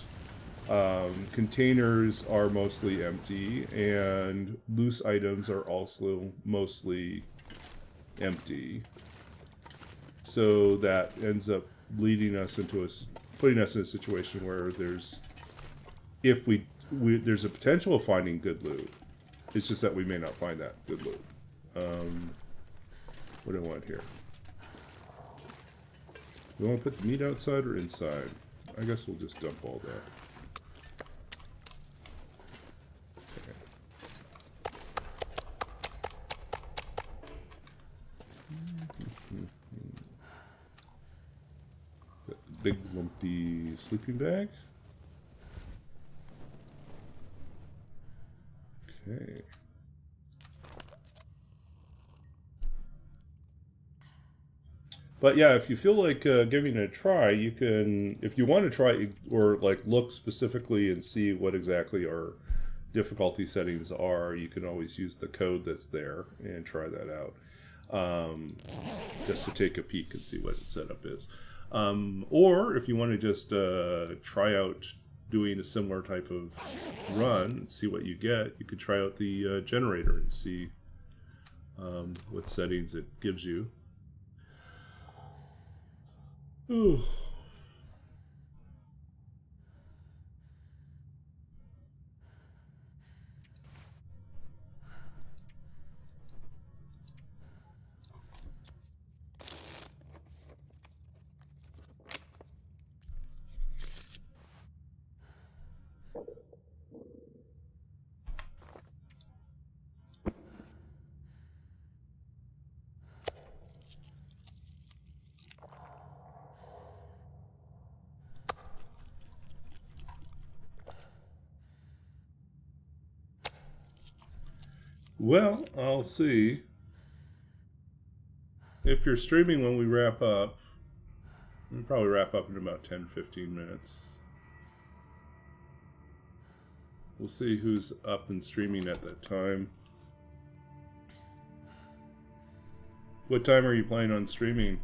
containers are mostly empty and loose items are also mostly empty. So that ends up leading us into putting us in a situation where there's a potential of finding good loot. It's just that we may not find that good loot. What do I want here? Do I want to put the meat outside or inside? I guess we'll just dump all that. Big lumpy sleeping bag. Okay. But yeah, if you feel like giving it a try, you can, if you want to try or like look specifically and see what exactly our difficulty settings are, you can always use the code that's there and try that out. Just to take a peek and see what its setup is. Or if you want to just try out doing a similar type of run and see what you get, you could try out the generator and see what settings it gives you. Ooh. Well, I'll see. If you're streaming when we wrap up, We'll probably wrap up in about 10-15 minutes. We'll see who's up and streaming at that time. What time are you planning on streaming?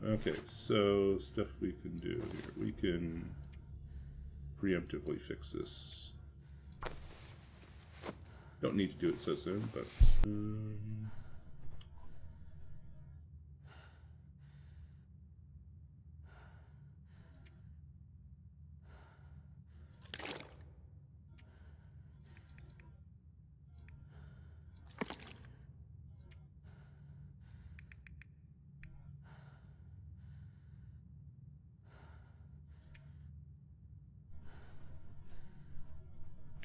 Okay, so stuff we can do here. We can preemptively fix this. Don't need to do it so soon, but...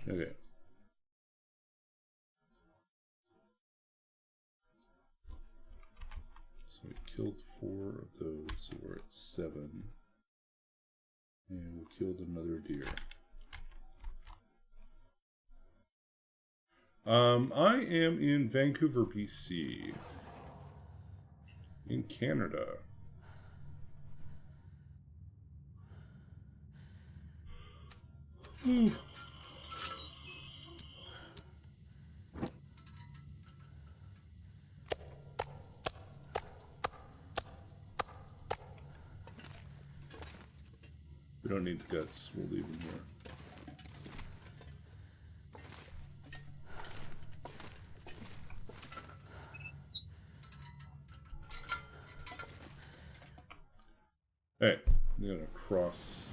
Okay. So we killed 4 of those, so we're at 7. And we killed another deer. I am in Vancouver, BC. In Canada. Ooh. We don't need the guts, we'll leave them here. Alright, I'm gonna cross.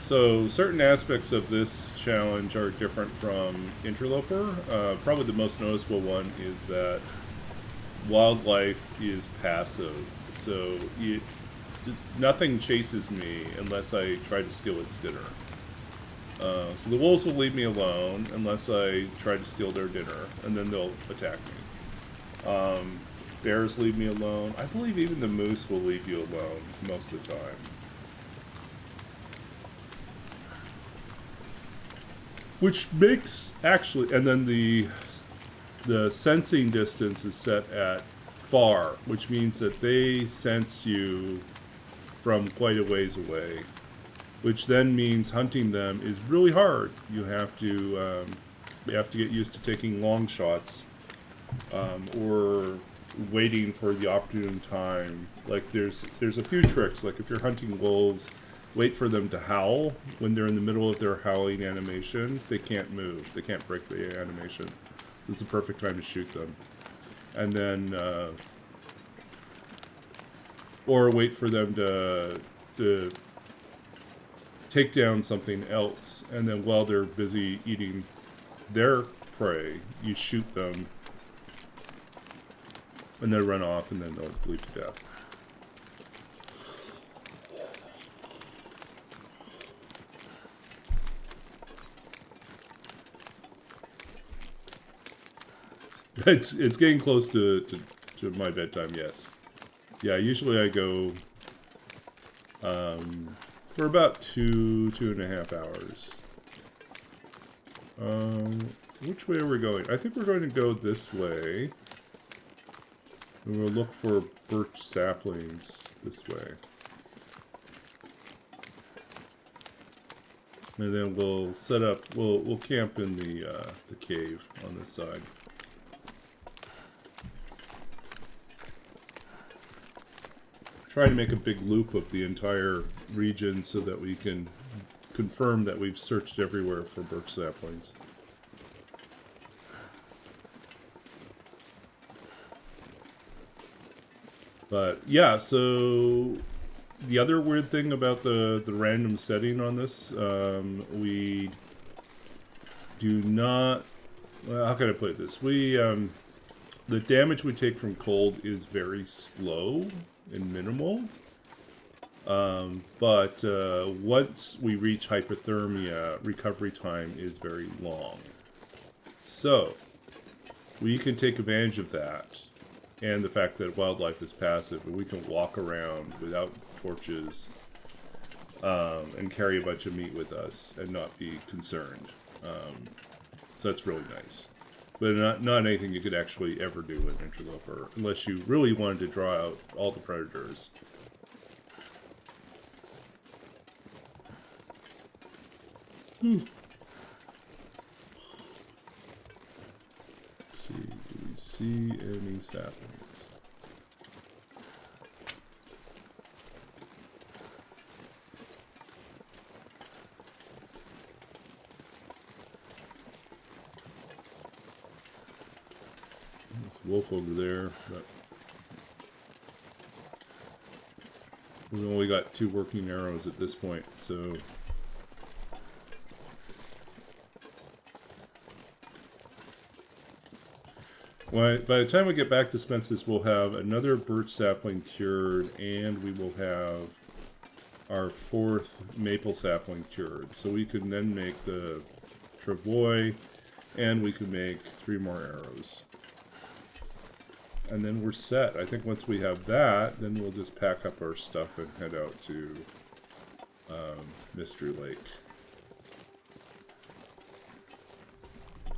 So, certain aspects of this challenge are different from Interloper. Probably the most noticeable one is that wildlife is passive, so nothing chases me unless I try to steal its dinner. So the wolves will leave me alone unless I try to steal their dinner, and then they'll attack me. Bears leave me alone. I believe even the moose will leave you alone most of the time. Which makes, actually, and then the sensing distance is set at far, which means that they sense you from quite a ways away, which then means hunting them is really hard. You have to get used to taking long shots, or waiting for the opportune time. Like there's a few tricks. Like if you're hunting wolves, wait for them to howl. When they're in the middle of their howling animation, they can't move. They can't break the animation. It's the perfect time to shoot them. And then, or wait for them to take down something else, and then while they're busy eating their prey, you shoot them, and they run off, and then they'll bleed to death. It's getting close to my bedtime, yes. Yeah, usually I go for about 2.5 hours. Which way are we going? I think we're going to go this way. And we'll look for birch saplings this way. And then we'll set up, we'll camp in the cave on this side. Try to make a big loop of the entire region so that we can confirm that we've searched everywhere for birch saplings. But yeah, so the other weird thing about the random setting on this, we do not, well, how can I put this? The damage we take from cold is very slow and minimal, but once we reach hypothermia, recovery time is very long. So we can take advantage of that, and the fact that wildlife is passive, and we can walk around without torches and carry a bunch of meat with us and not be concerned. So that's really nice. But not anything you could actually ever do with an interloper, unless you really wanted to draw out all the predators. See, do we see any saplings? Wolf over there, but we've only got 2 working arrows at this point, so by the time we get back to Spence's, we'll have another birch sapling cured, and we will have our 4th maple sapling cured. So we can then make the travois, and we can make 3 more arrows. And then we're set. I think once we have that, then we'll just pack up our stuff and head out to Mystery Lake.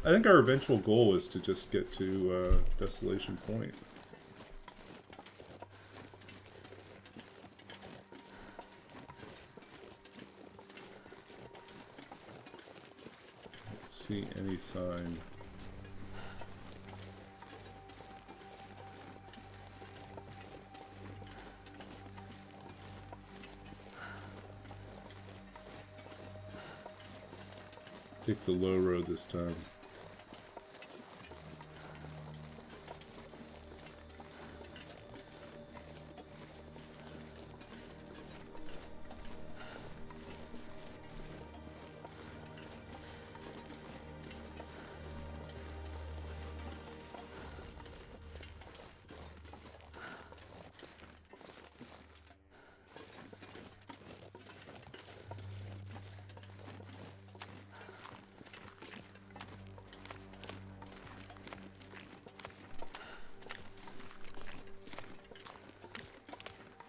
I think our eventual goal is to just get to Desolation Point. Don't see any sign. Take the low road this time.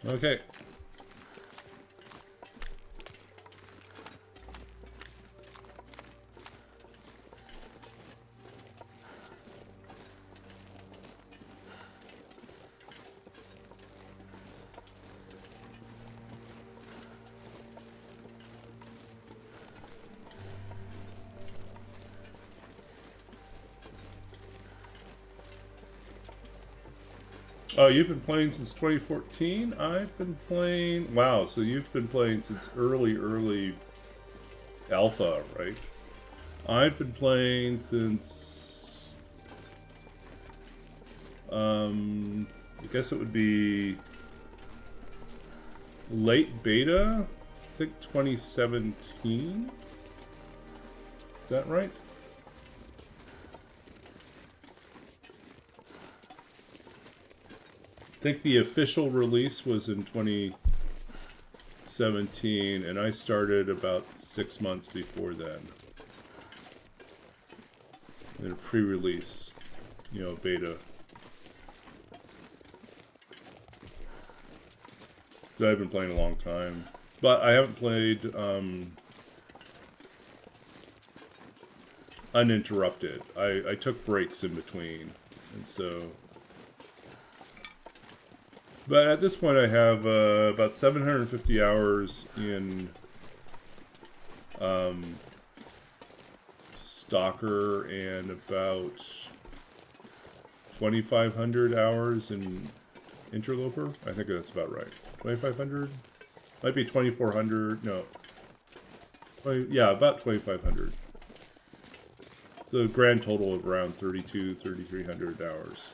Okay. Oh, you've been playing since 2014? I've been playing... Wow, so you've been playing since early alpha, right? I've been playing since... I guess it would be... late beta? I think 2017? Is that right? I think the official release was in 2017, and I started about 6 months before then. In a pre-release, you know, beta. So I've been playing a long time. But I haven't played uninterrupted. I took breaks in between, and so... But at this point I have about 750 hours in Stalker and about 2,500 hours in Interloper. I think that's about right. 2,500? Might be 2,400. No. Yeah, about 2,500. So a grand total of around 3,300 hours.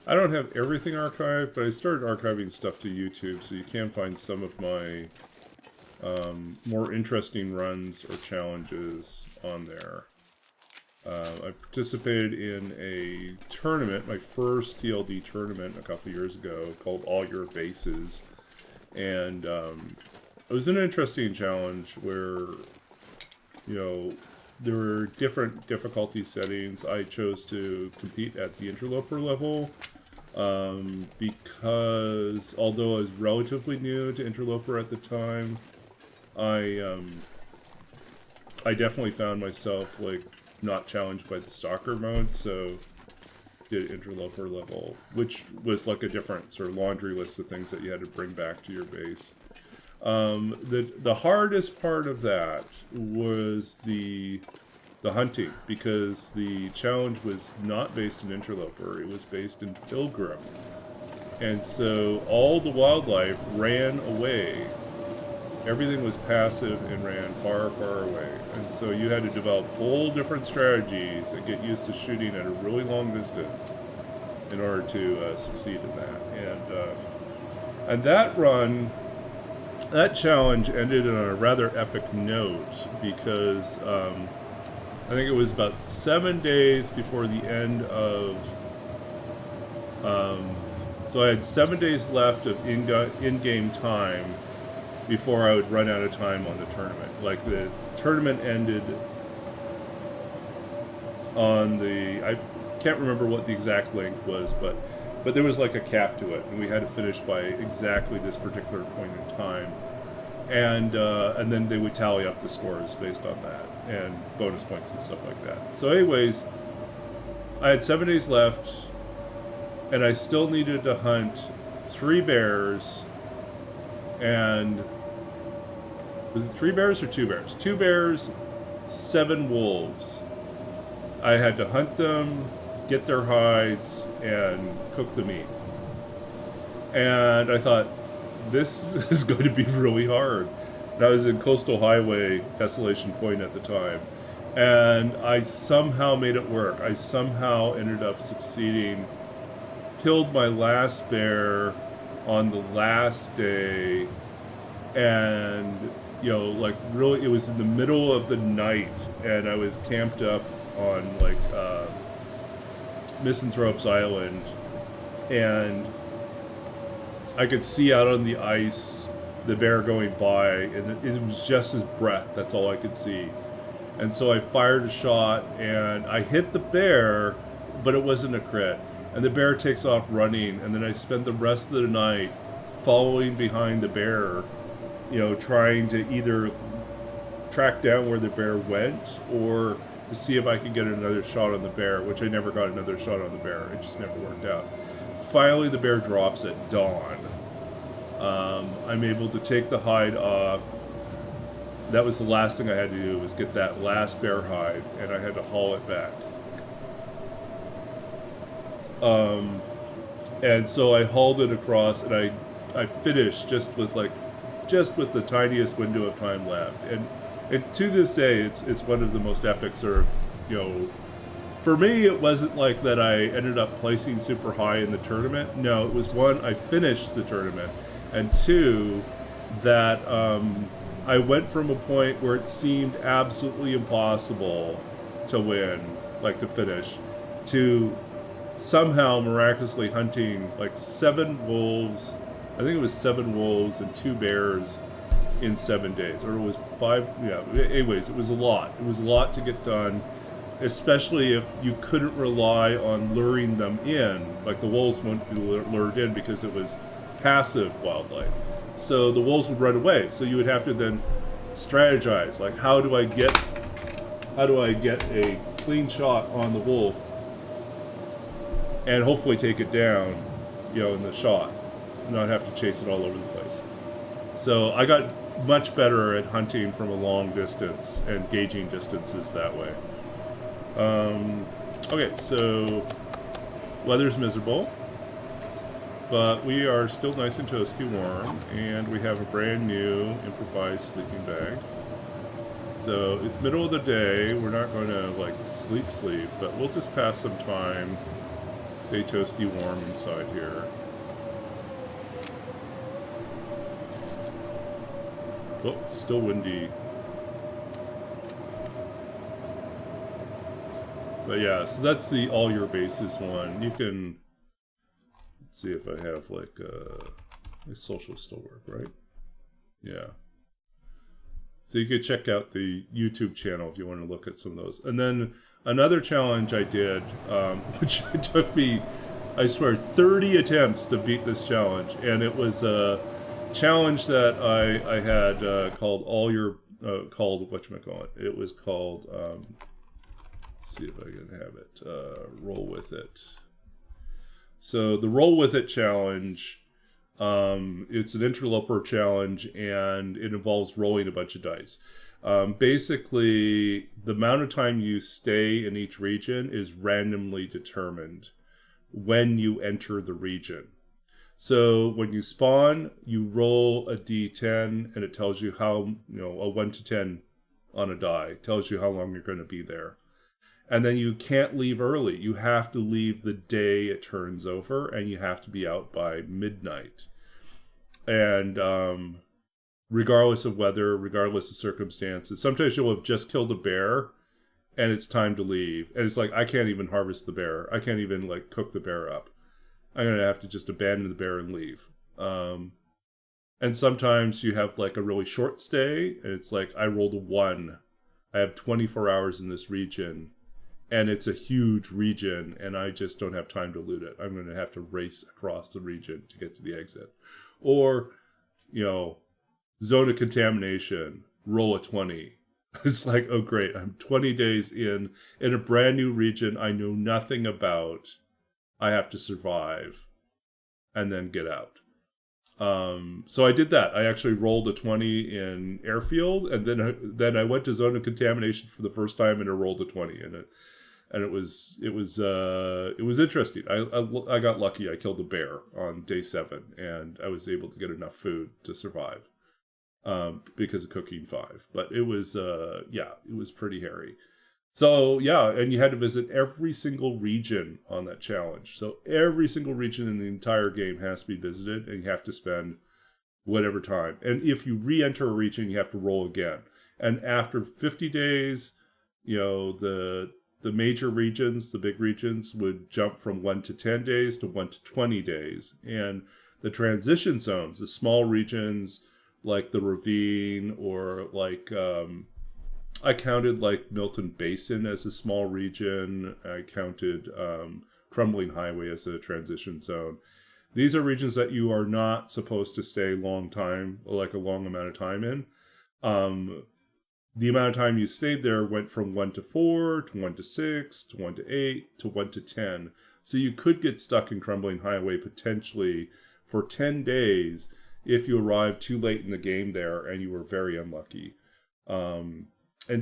I don't have everything archived, but I started archiving stuff to YouTube, so you can find some of my more interesting runs or challenges on there. I participated in a tournament, my first TLD tournament a couple years ago, called All Your Bases, and it was an interesting challenge where, you know, there were different difficulty settings. I chose to compete at the interloper level because although I was relatively new to interloper at the time, I definitely found myself like not challenged by the stalker mode, so did interloper level, which was like a different sort of laundry list of things that you had to bring back to your base. The hardest part of that was the hunting, because the challenge was not based in interloper, it was based in pilgrim, and so all the wildlife ran away. Everything was passive and ran far, far away. And so you had to develop whole different strategies and get used to shooting at a really long distance in order to succeed in that. And that run, that challenge ended on a rather epic note because I think it was about 7 days before the end of... so I had 7 days left of in-game time before I would run out of time on the tournament. Like, the tournament ended on the... I can't remember what the exact length was, but there was like a cap to it, and we had to finish by exactly this particular point in time. And then they would tally up the scores based on that, and bonus points and stuff like that. So anyways, I had 7 days left, and I still needed to hunt 3 bears, and was it 3 bears or 2 bears? 2 bears, 7 wolves. I had to hunt them, get their hides, and cook the meat. And I thought, this is going to be really hard. And I was in Coastal Highway, Desolation Point at the time, and I somehow made it work. I somehow ended up succeeding, killed my last bear on the last day, and you know, like, really, it was in the middle of the night, and I was camped up on like Misanthrope's Island, and I could see out on the ice the bear going by, and it was just his breath. That's all I could see. And so I fired a shot, and I hit the bear, but it wasn't a crit. And the bear takes off running, and then I spent the rest of the night following behind the bear, you know, trying to either track down where the bear went or to see if I could get another shot on the bear, which I never got another shot on the bear. It just never worked out. Finally, the bear drops at dawn. I'm able to take the hide off. That was the last thing I had to do, was get that last bear hide, and I had to haul it back. And so I hauled it across, and I finished just with the tiniest window of time left. And to this day, it's one of the most epic sort of, you know, for me, it wasn't like that I ended up placing super high in the tournament. No, it was one, I finished the tournament, and 2, that I went from a point where it seemed absolutely impossible to win, like to finish, to somehow miraculously hunting like 7 wolves. I think it was 7 wolves and 2 bears in 7 days, or it was 5. Yeah, anyways, it was a lot. It was a lot to get done, especially if you couldn't rely on luring them in. Like, the wolves wouldn't be lured in because it was passive wildlife. So the wolves would run away. So you would have to then strategize, like, how do I get a clean shot on the wolf and hopefully take it down, you know, in the shot, not have to chase it all over the place. So I got much better at hunting from a long distance and gauging distances that way. Okay, so weather's miserable, but we are still nice and toasty warm, and we have a brand new improvised sleeping bag. So it's middle of the day, we're not going to like sleep, but we'll just pass some time, stay toasty warm inside here. Oh, still windy. But yeah, so that's the all your bases one. You can, let's see if I have like social still work, right? Yeah. So you could check out the YouTube channel if you want to look at some of those. And then another challenge I did, which it took me, I swear, 30 attempts to beat this challenge. And it was a challenge that I had called called, whatchamacallit? It was called, let's see if I can have it, Roll With It. So the Roll With It challenge, it's an interloper challenge, and it involves rolling a bunch of dice. Basically, the amount of time you stay in each region is randomly determined when you enter the region. So when you spawn, you roll a d10, and it tells you how, a 1 to 10 on a die tells you how long you're going to be there. And then you can't leave early. You have to leave the day it turns over, and you have to be out by midnight. And regardless of weather, regardless of circumstances, sometimes you'll have just killed a bear, and it's time to leave. And it's like, I can't even harvest the bear. I can't even cook the bear up. I'm going to have to just abandon the bear and leave. And sometimes you have a really short stay, and it's like, I rolled a 1. I have 24 hours in this region. And it's a huge region, and I just don't have time to loot it. I'm going to have to race across the region to get to the exit. Or, zone of contamination, roll a 20. It's like, oh great, I'm 20 days in a brand new region I know nothing about. I have to survive and then get out. So I did that. I actually rolled a 20 in airfield, and then I went to zone of contamination for the first time, and I rolled a 20 in it. And it was interesting. I got lucky. I killed a bear on day 7, and I was able to get enough food to survive because of cooking 5. But it was it was pretty hairy. So yeah, and you had to visit every single region on that challenge. So every single region in the entire game has to be visited, and you have to spend whatever time. And if you re-enter a region, you have to roll again. And after 50 days, the major regions, the big regions, would jump from 1 to 10 days to 1 to 20 days. And the transition zones, the small regions like the Ravine, or I counted Milton Basin as a small region. I counted Crumbling Highway as a transition zone. These are regions that you are not supposed to stay a long amount of time in. The amount of time you stayed there went from 1 to 4, to 1 to 6, to 1 to 8, to 1 to 10. So you could get stuck in Crumbling Highway potentially for 10 days if you arrived too late in the game there and you were very unlucky. And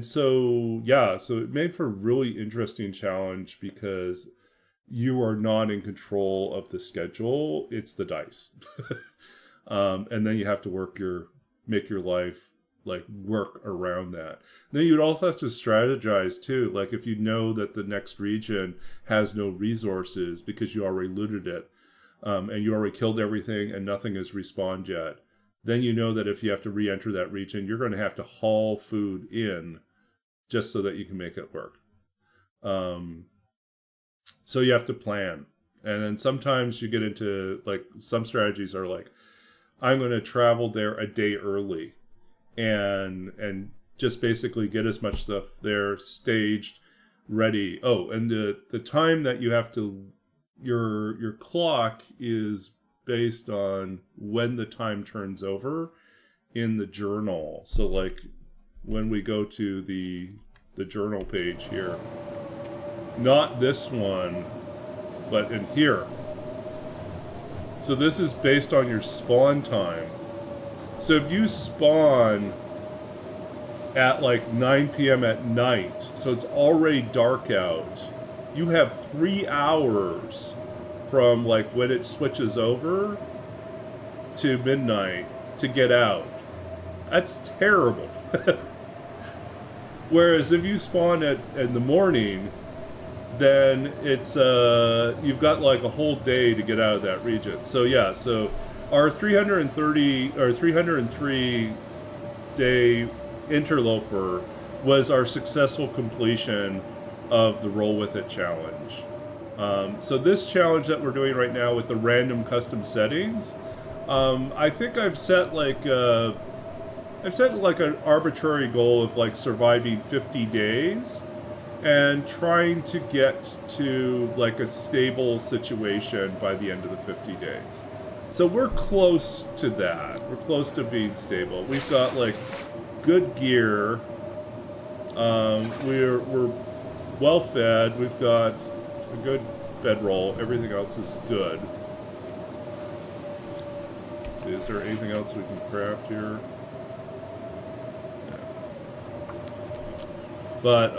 so it made for a really interesting challenge because you are not in control of the schedule. It's the dice. And then you have to make your life work around that. Then you'd also have to strategize too. If you know that the next region has no resources because you already looted it, and you already killed everything and nothing has respawned yet, then you know that if you have to re-enter that region, you're going to have to haul food in just so that you can make it work. So you have to plan. And then sometimes you get into some strategies are I'm going to travel there a day early and just basically get as much stuff there staged, ready. Oh, and the time that you have to, your clock is based on when the time turns over in the journal. So when we go to the journal page here, not this one, but in here. So this is based on your spawn time. So if you spawn at 9 p.m. at night, so it's already dark out, you have 3 hours from when it switches over to midnight to get out. That's terrible. Whereas if you spawn in the morning, then it's you've got a whole day to get out of that region. So yeah, so our 330 or 303 day interloper was our successful completion of the Roll With It challenge. So this challenge that we're doing right now with the random custom settings, I think I've set I've set like an arbitrary goal of like surviving 50 days and trying to get to like a stable situation by the end of the 50 days. So we're close to that. We're close to being stable. We've got like good gear. We're well fed. We've got a good bedroll. Everything else is good. Let's see, is there anything else we can craft here? Yeah. But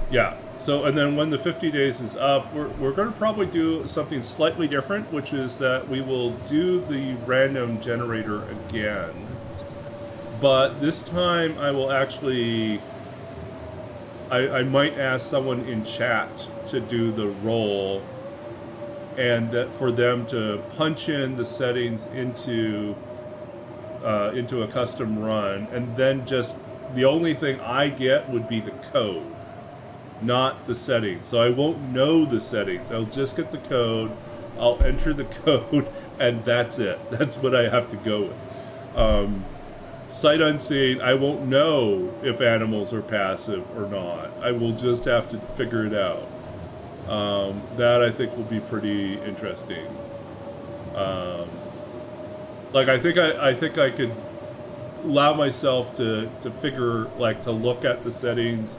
yeah. So, and then when the 50 days is up, we're going to probably do something slightly different, which is that we will do the random generator again. But this time I will actually... I might ask someone in chat to do the roll, and that for them to punch in the settings into a custom run, and then just the only thing I get would be the code, not the settings. So I won't know the settings. I'll just get the code, I'll enter the code, and that's it. That's what I have to go with. Sight unseen, I won't know if animals are passive or not. I will just have to figure it out. That I think will be pretty interesting. Like I think I could allow myself to figure, like, to look at the settings,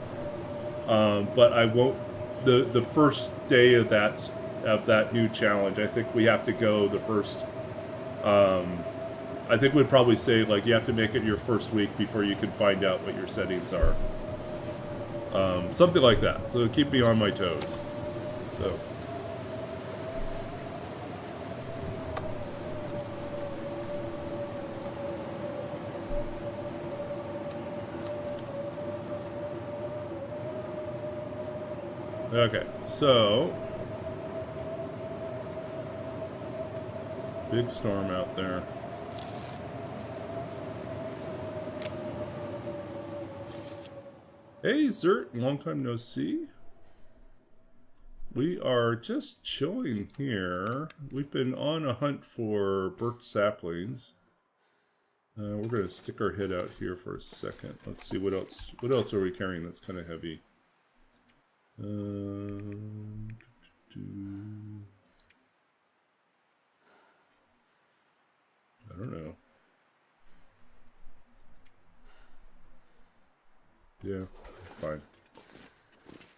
but I won't. The first day of that new challenge, I think we have to go the first. I think we'd probably say, like, you have to make it your first week before you can find out what your settings are. Something like that. So keep me on my toes. So. Okay, so. Big storm out there. Hey, Zert, long time no see. We are just chilling here. We've been on a hunt for birch saplings. We're going to stick our head out here for a second. Let's see what else. What else are we carrying that's kind of heavy? I don't know. Yeah, fine.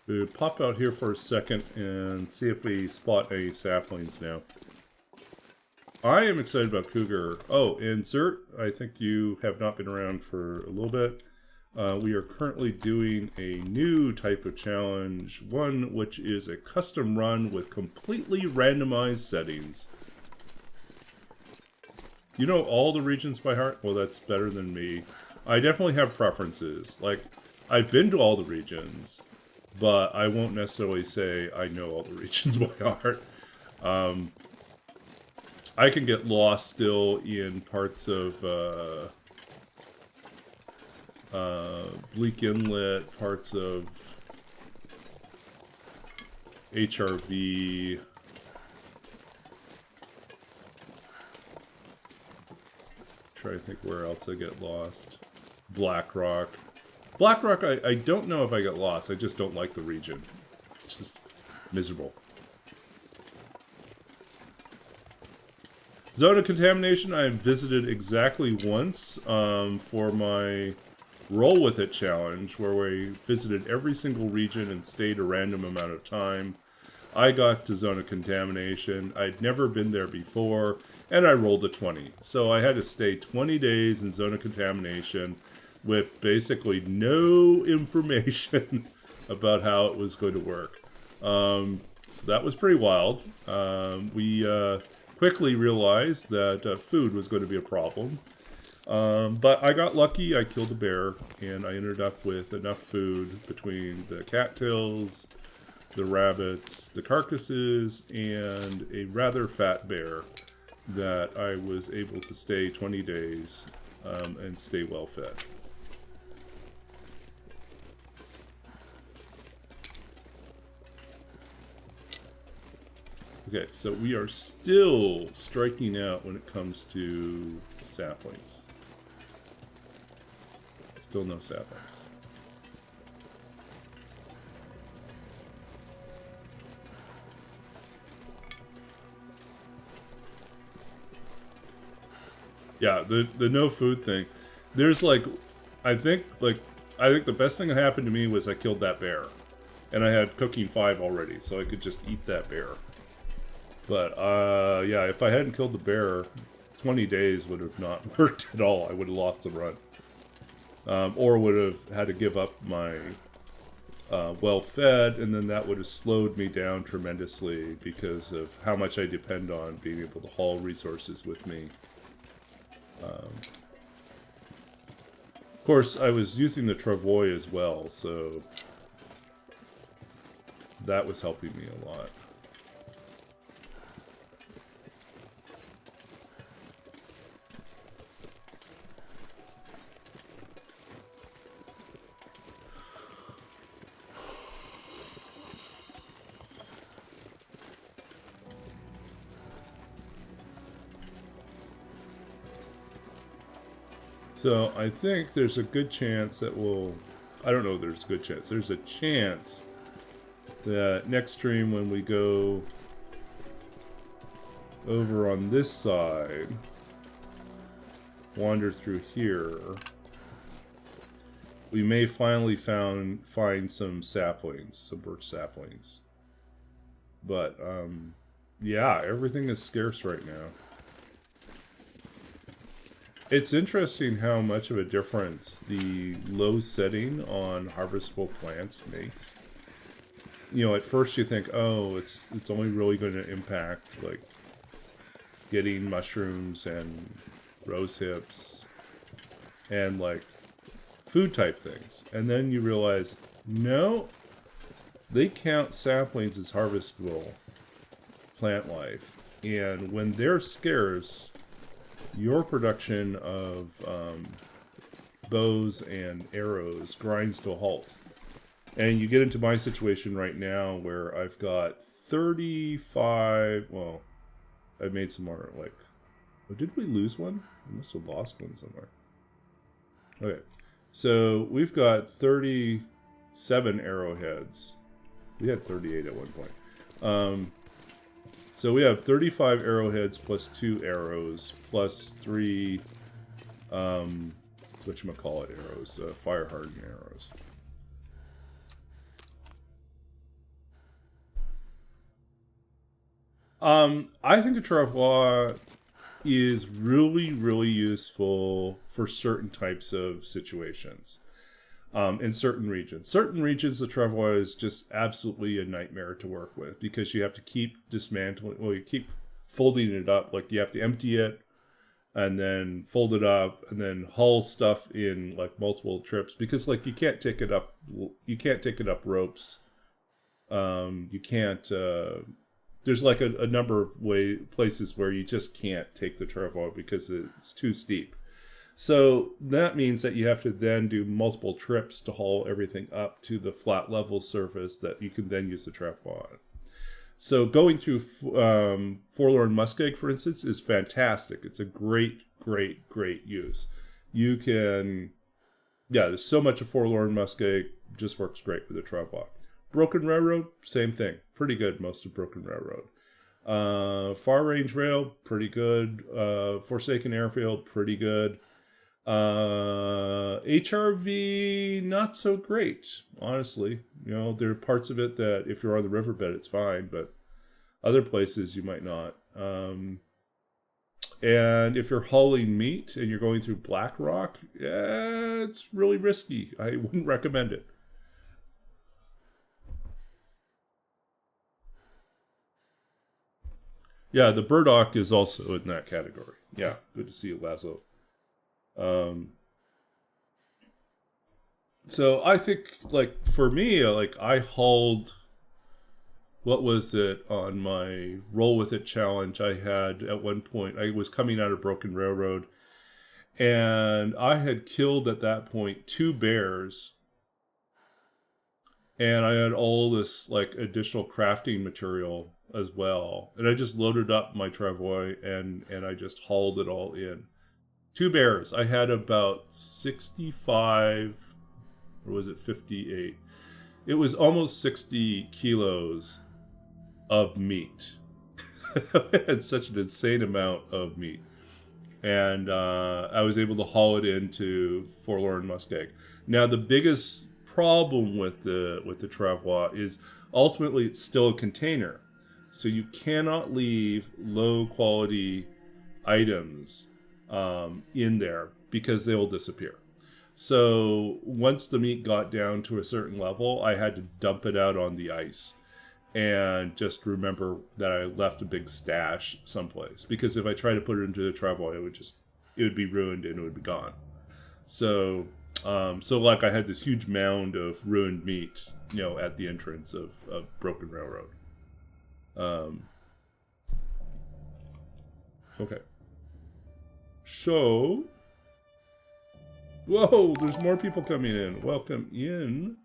We'll pop out here for a second and see if we spot any saplings now. I am excited about cougar. Oh, and Zert, I think you have not been around for a little bit. We are currently doing a new type of challenge, one which is a custom run with completely randomized settings. You know all the regions by heart? Well, that's better than me. I definitely have preferences. Like, I've been to all the regions, but I won't necessarily say I know all the regions by heart. I can get lost still in parts of Bleak Inlet, parts of HRV. Try to think where else I get lost. Blackrock. Blackrock, I don't know if I get lost. I just don't like the region. It's just miserable. Zone of Contamination, I have visited exactly once for my Roll With It challenge, where we visited every single region and stayed a random amount of time. I got to Zone of Contamination. I'd never been there before, and I rolled a 20. So I had to stay 20 days in Zone of Contamination with basically no information about how it was going to work. So that was pretty wild. We quickly realized that food was going to be a problem. But I got lucky. I killed a bear, and I ended up with enough food between the cattails, the rabbits, the carcasses, and a rather fat bear that I was able to stay 20 days and stay well fed. Okay, so we are still striking out when it comes to saplings. Still no saplings. Yeah, the no food thing. There's like, I think the best thing that happened to me was I killed that bear. And I had cooking 5 already, so I could just eat that bear. But, yeah, if I hadn't killed the bear, 20 days would have not worked at all. I would have lost the run. Or would have had to give up my well-fed, and then that would have slowed me down tremendously because of how much I depend on being able to haul resources with me. Of course, I was using the travois as well, so that was helping me a lot. So I think there's a good chance that we'll... I don't know if there's a good chance. There's a chance that next stream when we go over on this side, wander through here, we may finally find some saplings, some birch saplings. But, yeah, everything is scarce right now. It's interesting how much of a difference the low setting on harvestable plants makes. You know, at first you think, oh, it's only really going to impact, like, getting mushrooms and rose hips and, like, food type things. And then you realize, no, they count saplings as harvestable plant life. And when they're scarce, your production of bows and arrows grinds to a halt. And you get into my situation right now where I've got 35... Well, I've made some more, like... Oh, did we lose one? We must have lost one somewhere. Okay. So, we've got 37 arrowheads. We had 38 at one point. So we have 35 arrowheads plus 2 arrows plus 3, whatchamacallit arrows, fire hardened arrows. I think the travois is really, really useful for certain types of situations. In certain regions. Certain regions, the travois is just absolutely a nightmare to work with because you have to keep dismantling, well, you keep folding it up. Like, you have to empty it and then fold it up and then haul stuff in, like, multiple trips because, like, you can't take it up ropes. You can't, there's, like, a number of places where you just can't take the travois because it's too steep. So that means that you have to then do multiple trips to haul everything up to the flat level surface that you can then use the travois on. So going through Forlorn Muskeg, for instance, is fantastic. It's a great, great, great use. You can... Yeah, there's so much of Forlorn Muskeg, just works great with the travois. Broken Railroad, same thing. Pretty good, most of Broken Railroad. Far Range Rail, pretty good. Forsaken Airfield, pretty good. HRV, not so great, honestly. You know, there are parts of it that if you're on the riverbed, it's fine, but other places you might not. And if you're hauling meat and you're going through Black Rock, yeah, it's really risky. I wouldn't recommend it. Yeah, the burdock is also in that category. Yeah, good to see you, Lazo. So I think, like, for me, like, I hauled, what was it, on my Roll With It challenge I had at one point. I was coming out of Broken Railroad, and I had killed at that point 2 bears and I had all this like additional crafting material as well. And I just loaded up my travois and I just hauled it all in. 2 bears. I had about 65, or was it 58? It was almost 60 kilos of meat. I had such an insane amount of meat. And I was able to haul it into Forlorn Muskeg. Now, the biggest problem with the travois is ultimately it's still a container. So you cannot leave low quality items in there because they will disappear. So once the meat got down to a certain level, I had to dump it out on the ice and just remember that I left a big stash someplace, because if I try to put it into the travois, it would be ruined and it would be gone. So like I had this huge mound of ruined meat, at the entrance of Broken Railroad. Okay. So, whoa, there's more people coming in. Welcome in,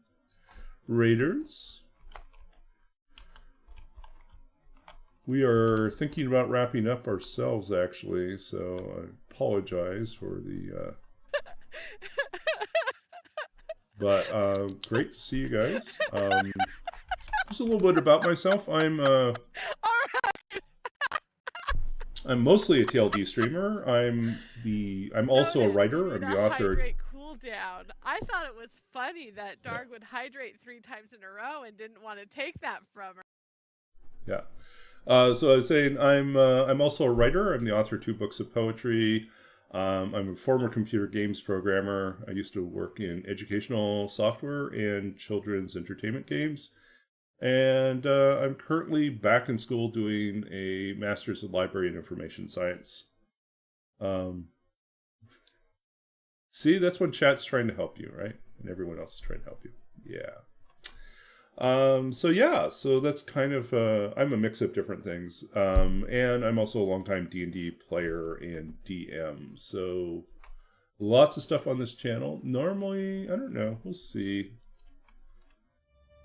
Raiders. We are thinking about wrapping up ourselves, actually, so I apologize for the... But great to see you guys. Just a little bit about myself. I'm mostly a TLD streamer. I'm also a writer. I'm the author. Hydrate cooldown. I thought it was funny that Darg would hydrate 3 times in a row and didn't want to take that from her. Yeah. So I was saying I'm also a writer. I'm the author of 2 books of poetry. I'm a former computer games programmer. I used to work in educational software and children's entertainment games. And I'm currently back in school doing a Master's of Library and Information Science. See, that's when chat's trying to help you, right? And everyone else is trying to help you. Yeah. So that's kind of, I'm a mix of different things. And I'm also a longtime D&D player and DM. So lots of stuff on this channel. Normally, I don't know, we'll see.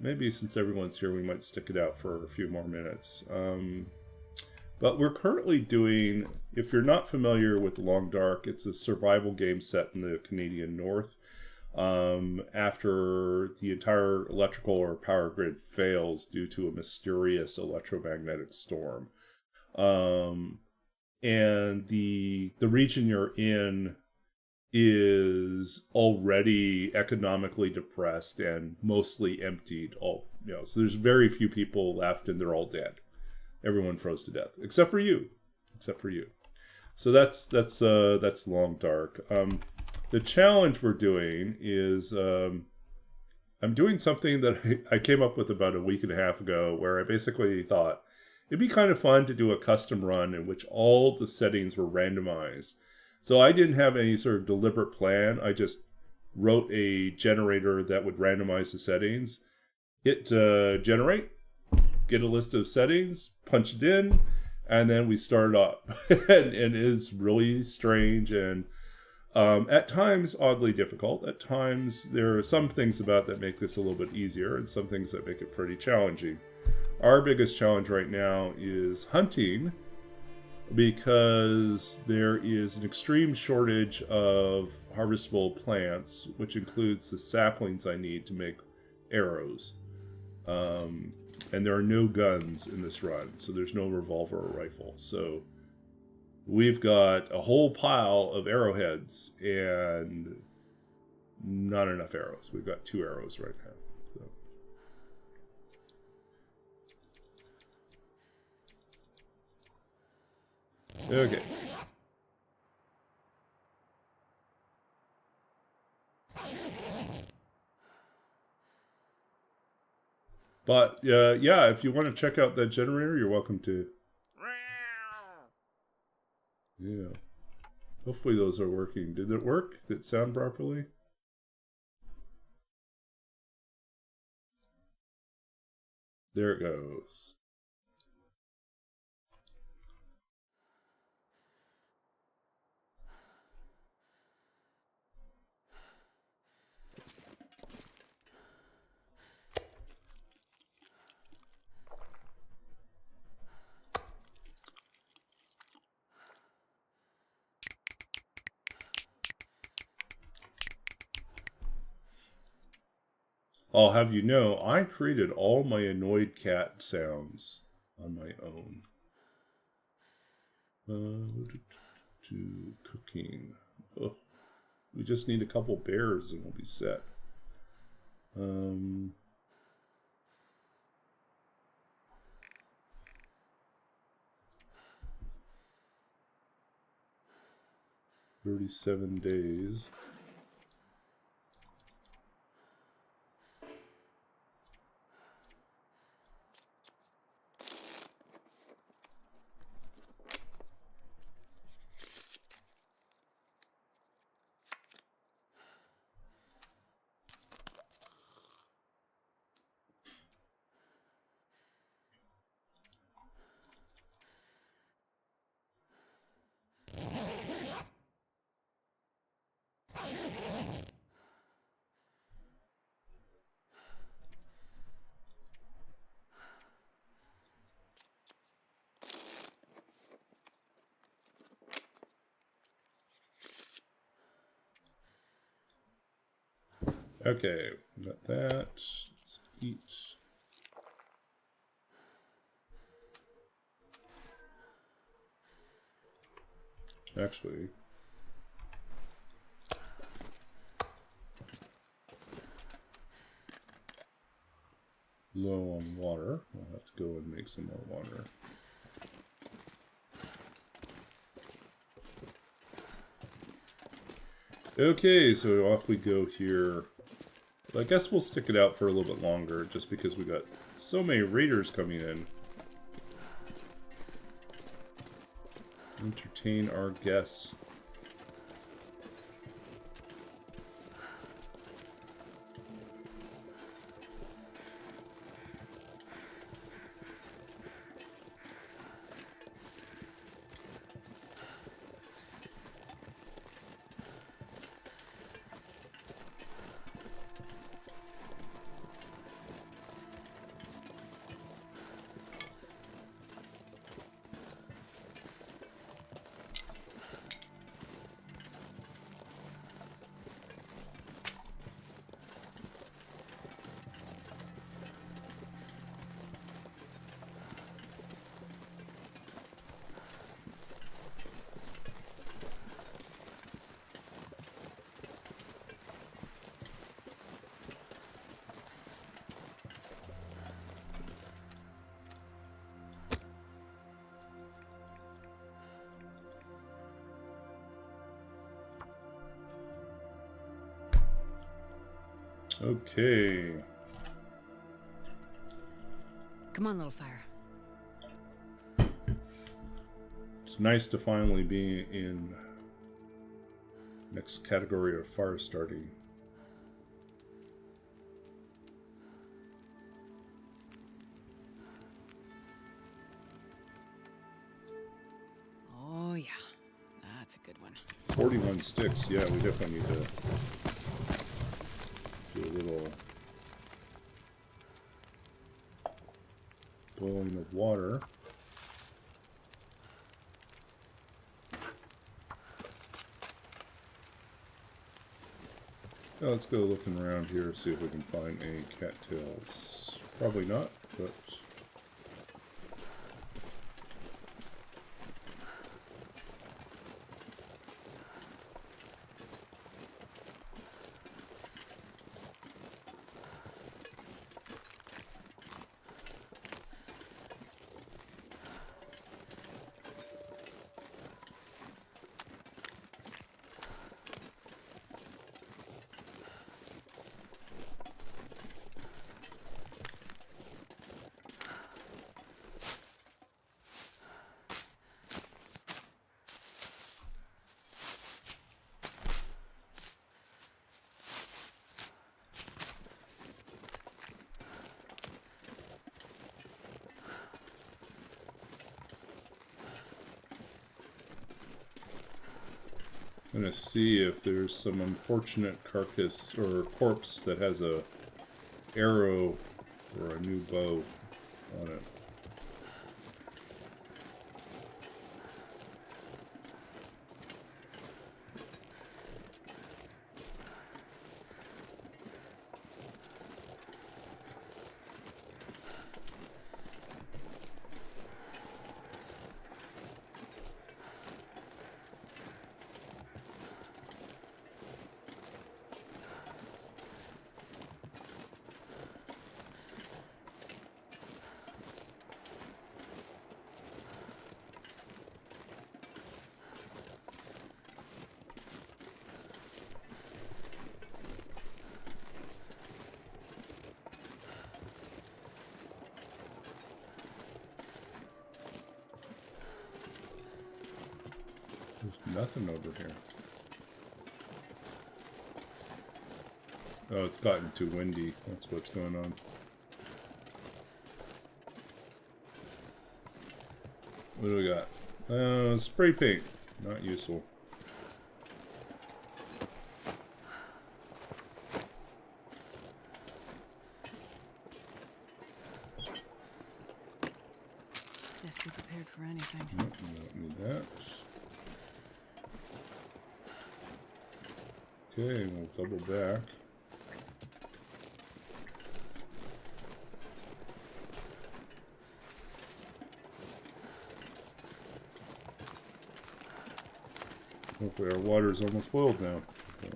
Maybe since everyone's here, we might stick it out for a few more minutes. But we're currently doing, if you're not familiar with Long Dark, it's a survival game set in the Canadian North. After the entire electrical or power grid fails due to a mysterious electromagnetic storm. And the region you're in is already economically depressed and mostly emptied. So there's very few people left and they're all dead. Everyone froze to death, except for you. So that's Long Dark. The challenge we're doing is I'm doing something that I came up with about a week and a half ago, where I basically thought it'd be kind of fun to do a custom run in which all the settings were randomized. So I didn't have any sort of deliberate plan. I just wrote a generator that would randomize the settings. Hit generate, get a list of settings, punch it in, and then we start up. and it's really strange and at times oddly difficult. At times there are some things about that make this a little bit easier and some things that make it pretty challenging. Our biggest challenge right now is hunting, because there is an extreme shortage of harvestable plants, which includes the saplings I need to make arrows. And there are no guns in this run, so there's no revolver or rifle. So we've got a whole pile of arrowheads and not enough arrows. We've got 2 arrows right now. So. Okay. But yeah, if you want to check out that generator, you're welcome to. Yeah. Hopefully those are working. Did it work? Did it sound properly? There it goes. I'll have you know, I created all my annoyed cat sounds on my own. To cooking. Oh, we just need a couple bears and we'll be set. 37 days. Okay, got that. Let's eat. Actually, low on water. I'll have to go and make some more water. Okay, so off we go here. I guess we'll stick it out for a little bit longer, just because we got so many raiders coming in. Entertain our guests. Okay. Come on, little fire. It's nice to finally be in next category of fire starting. Oh yeah, that's a good one. 41 sticks. Yeah, we definitely need to do a little boiling of water. Now let's go looking around here, see if we can find any cattails. Probably not, but I'm gonna see if there's some unfortunate carcass or corpse that has a arrow or a new bow on it. Nothing over here. Oh, it's gotten too windy. That's what's going on. What do we got? Spray paint. Not useful. Best be prepared for anything. Nope, we don't need that. Okay, we'll double back. Hopefully our water's almost boiled now. So.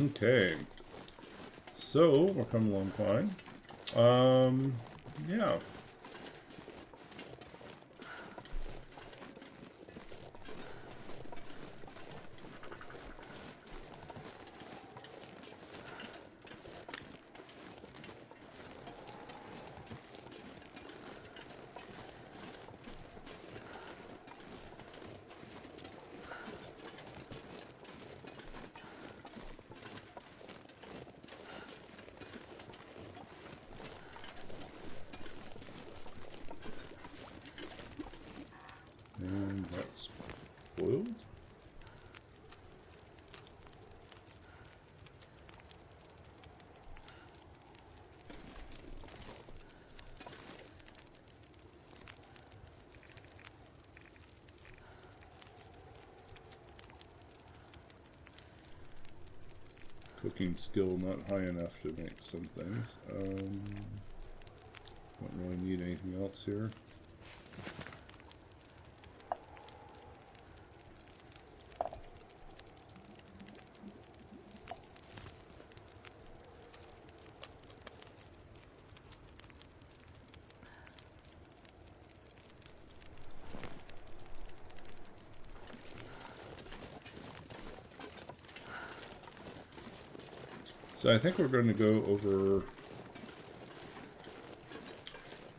Okay, so we're coming along fine. Yeah. And that's boiled. Cooking skill not high enough to make some things. Don't really need anything else here. So I think we're going to go over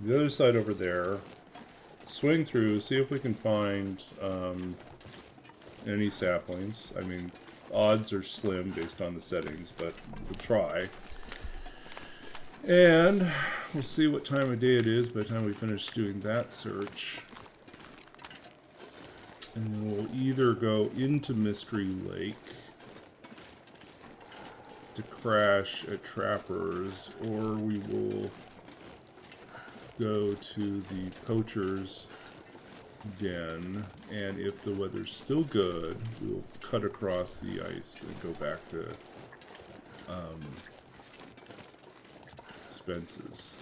the other side over there, swing through, see if we can find any saplings. I mean, odds are slim based on the settings, but we'll try. And we'll see what time of day it is by the time we finish doing that search. And we'll either go into Mystery Lake to crash at Trappers, or we will go to the Poacher's Den, and if the weather's still good, we'll cut across the ice and go back to Spence's.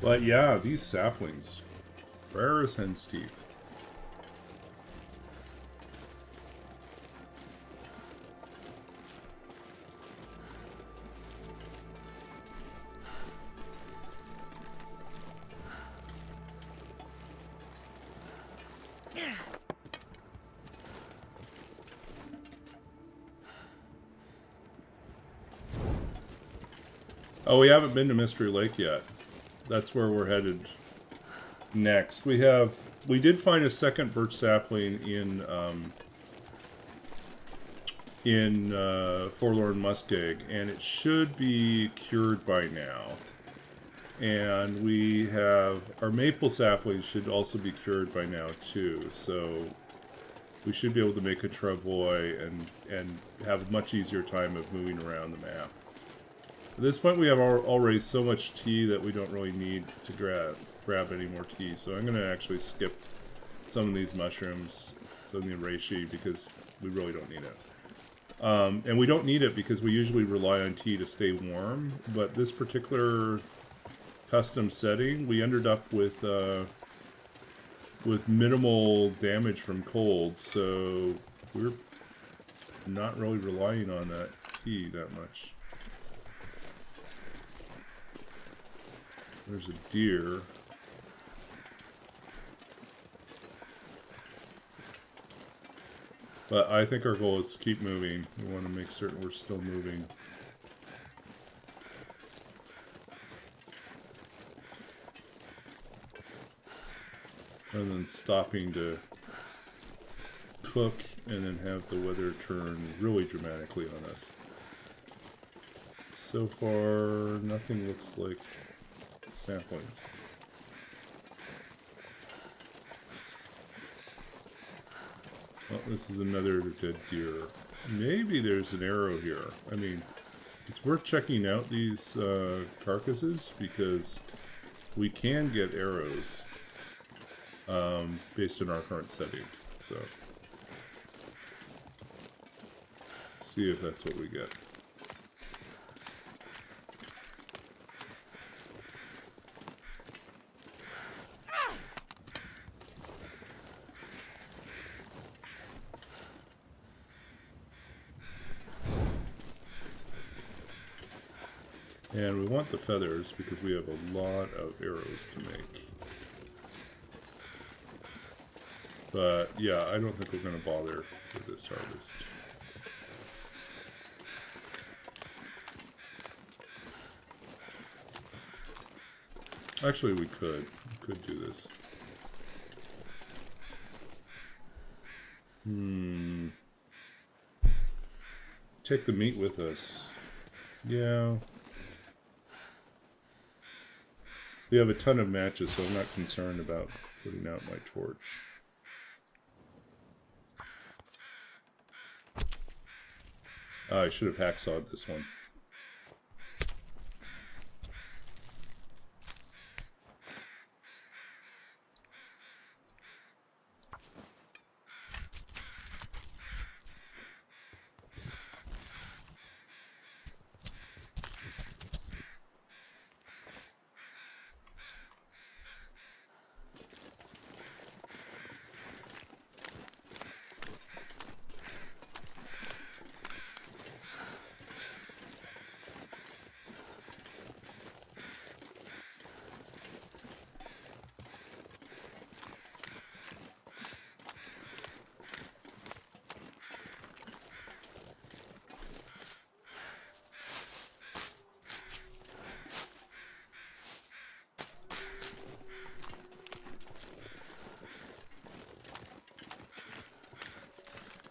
But yeah, these saplings, rare as hen's teeth. Oh, we haven't been to Mystery Lake yet. That's where we're headed next. We have we did find a second birch sapling in Forlorn Muskeg, and it should be cured by now. And we have our maple saplings should also be cured by now too. So we should be able to make a travois and have a much easier time of moving around the map. At this point, we have already so much tea that we don't really need to grab any more tea. So I'm going to actually skip some of these mushrooms, some of the reishi, because we really don't need it. And we don't need it because we usually rely on tea to stay warm. But this particular custom setting, we ended up with minimal damage from cold, so we're not really relying on that tea that much. There's a deer. But I think our goal is to keep moving. We want to make certain we're still moving. Rather than stopping to cook and then have the weather turn really dramatically on us. So far, nothing looks like saplings. Well, this is another dead deer. Maybe there's an arrow here. I mean, it's worth checking out these carcasses because we can get arrows based on our current settings. So, see if that's what we get. And we want the feathers because we have a lot of arrows to make. But yeah, I don't think we're going to bother with this harvest. Actually, we could do this. Take the meat with us. Yeah. We have a ton of matches, so I'm not concerned about putting out my torch. I should have hacksawed this one.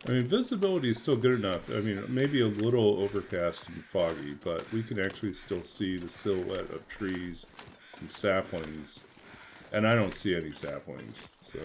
I mean, visibility is still good enough. I mean, maybe a little overcast and foggy, but we can actually still see the silhouette of trees and saplings. And I don't see any saplings, so...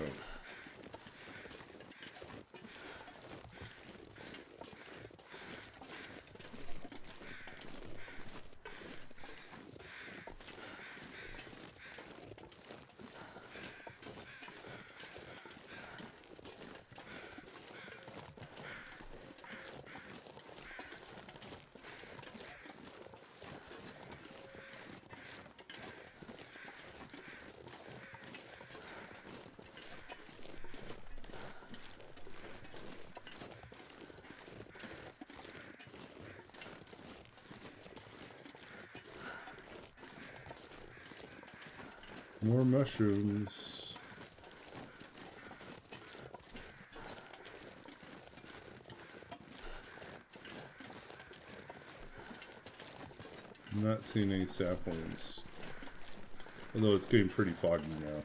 More mushrooms. I'm not seeing any saplings. Although it's getting pretty foggy now.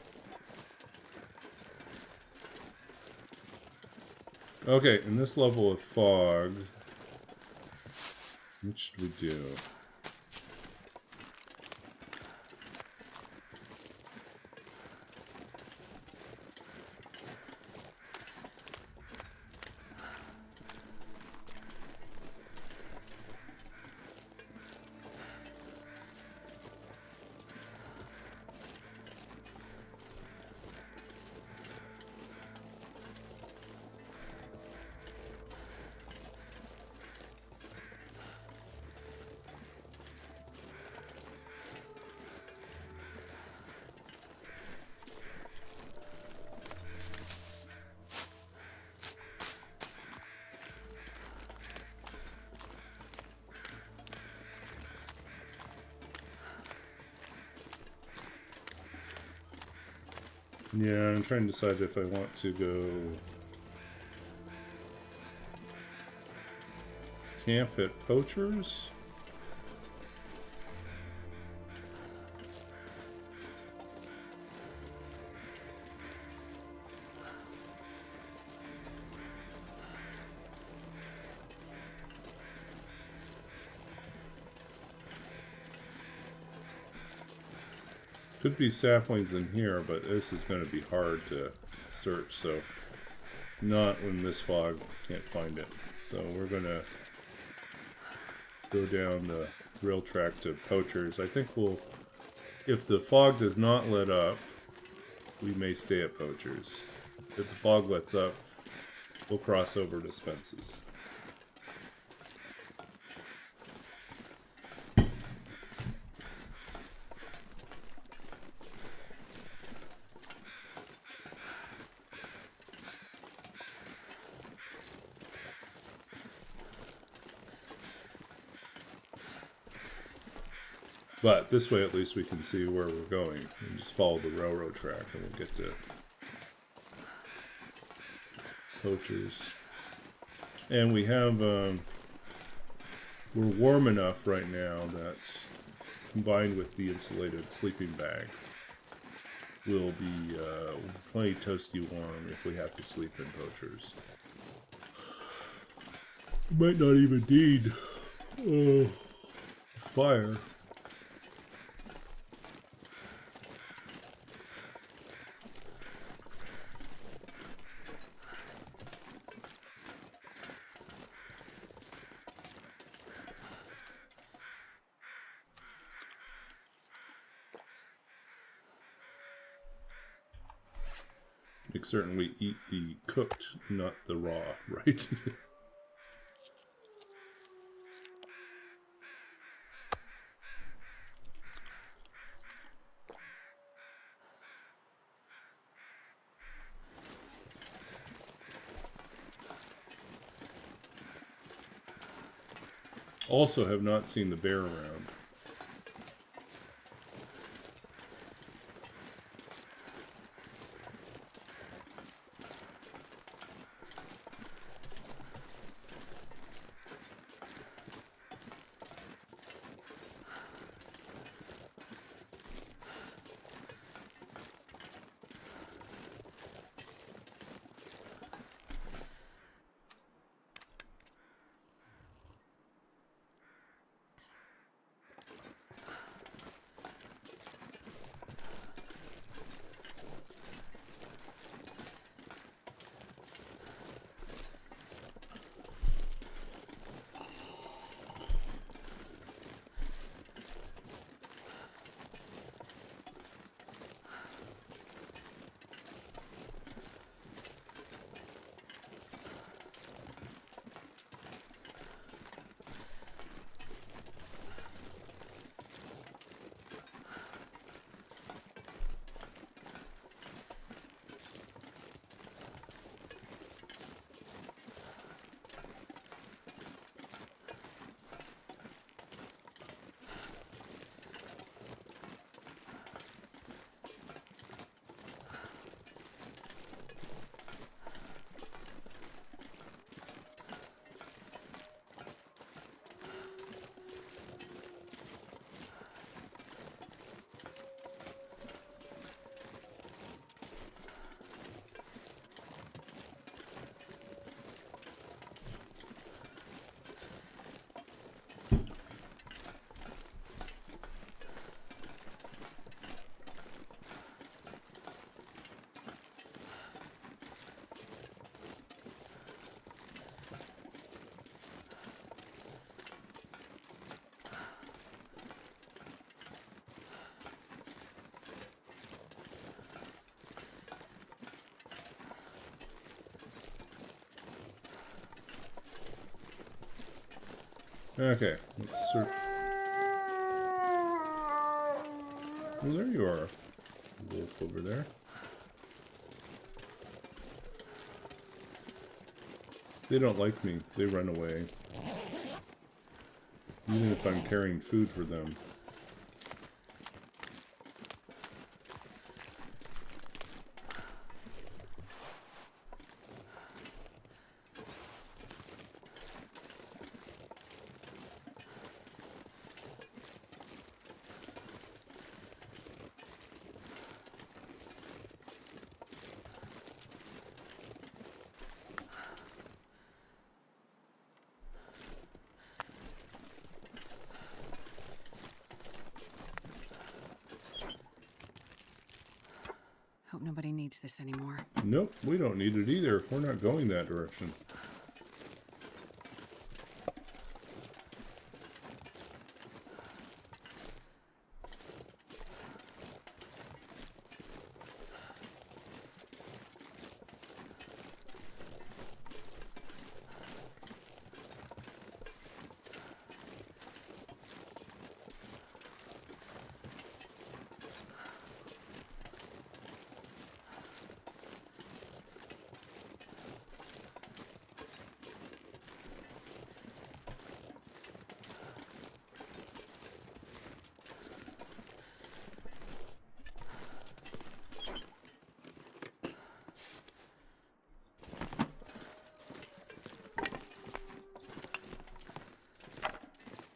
Okay, in this level of fog, what should we do? Yeah, I'm trying to decide if I want to go camp at Poachers. Could be saplings in here, but this is going to be hard to search, so not when this fog can't find it. So we're going to go down the rail track to Poachers. I think we'll, if the fog does not let up, we may stay at Poachers. If the fog lets up, we'll cross over to Spence's. But this way at least we can see where we're going. And just follow the railroad track and we'll get to Poachers. And we have, we're warm enough right now that combined with the insulated sleeping bag, we'll be plenty toasty warm if we have to sleep in Poachers. We might not even need fire. Make certain we eat the cooked, not the raw, right? Also have not seen the bear around. Okay, let's search. Well, there you are. Wolf over there. They don't like me. They run away. Even if I'm carrying food for them. Hope nobody needs this anymore. Nope, we don't need it either. We're not going that direction.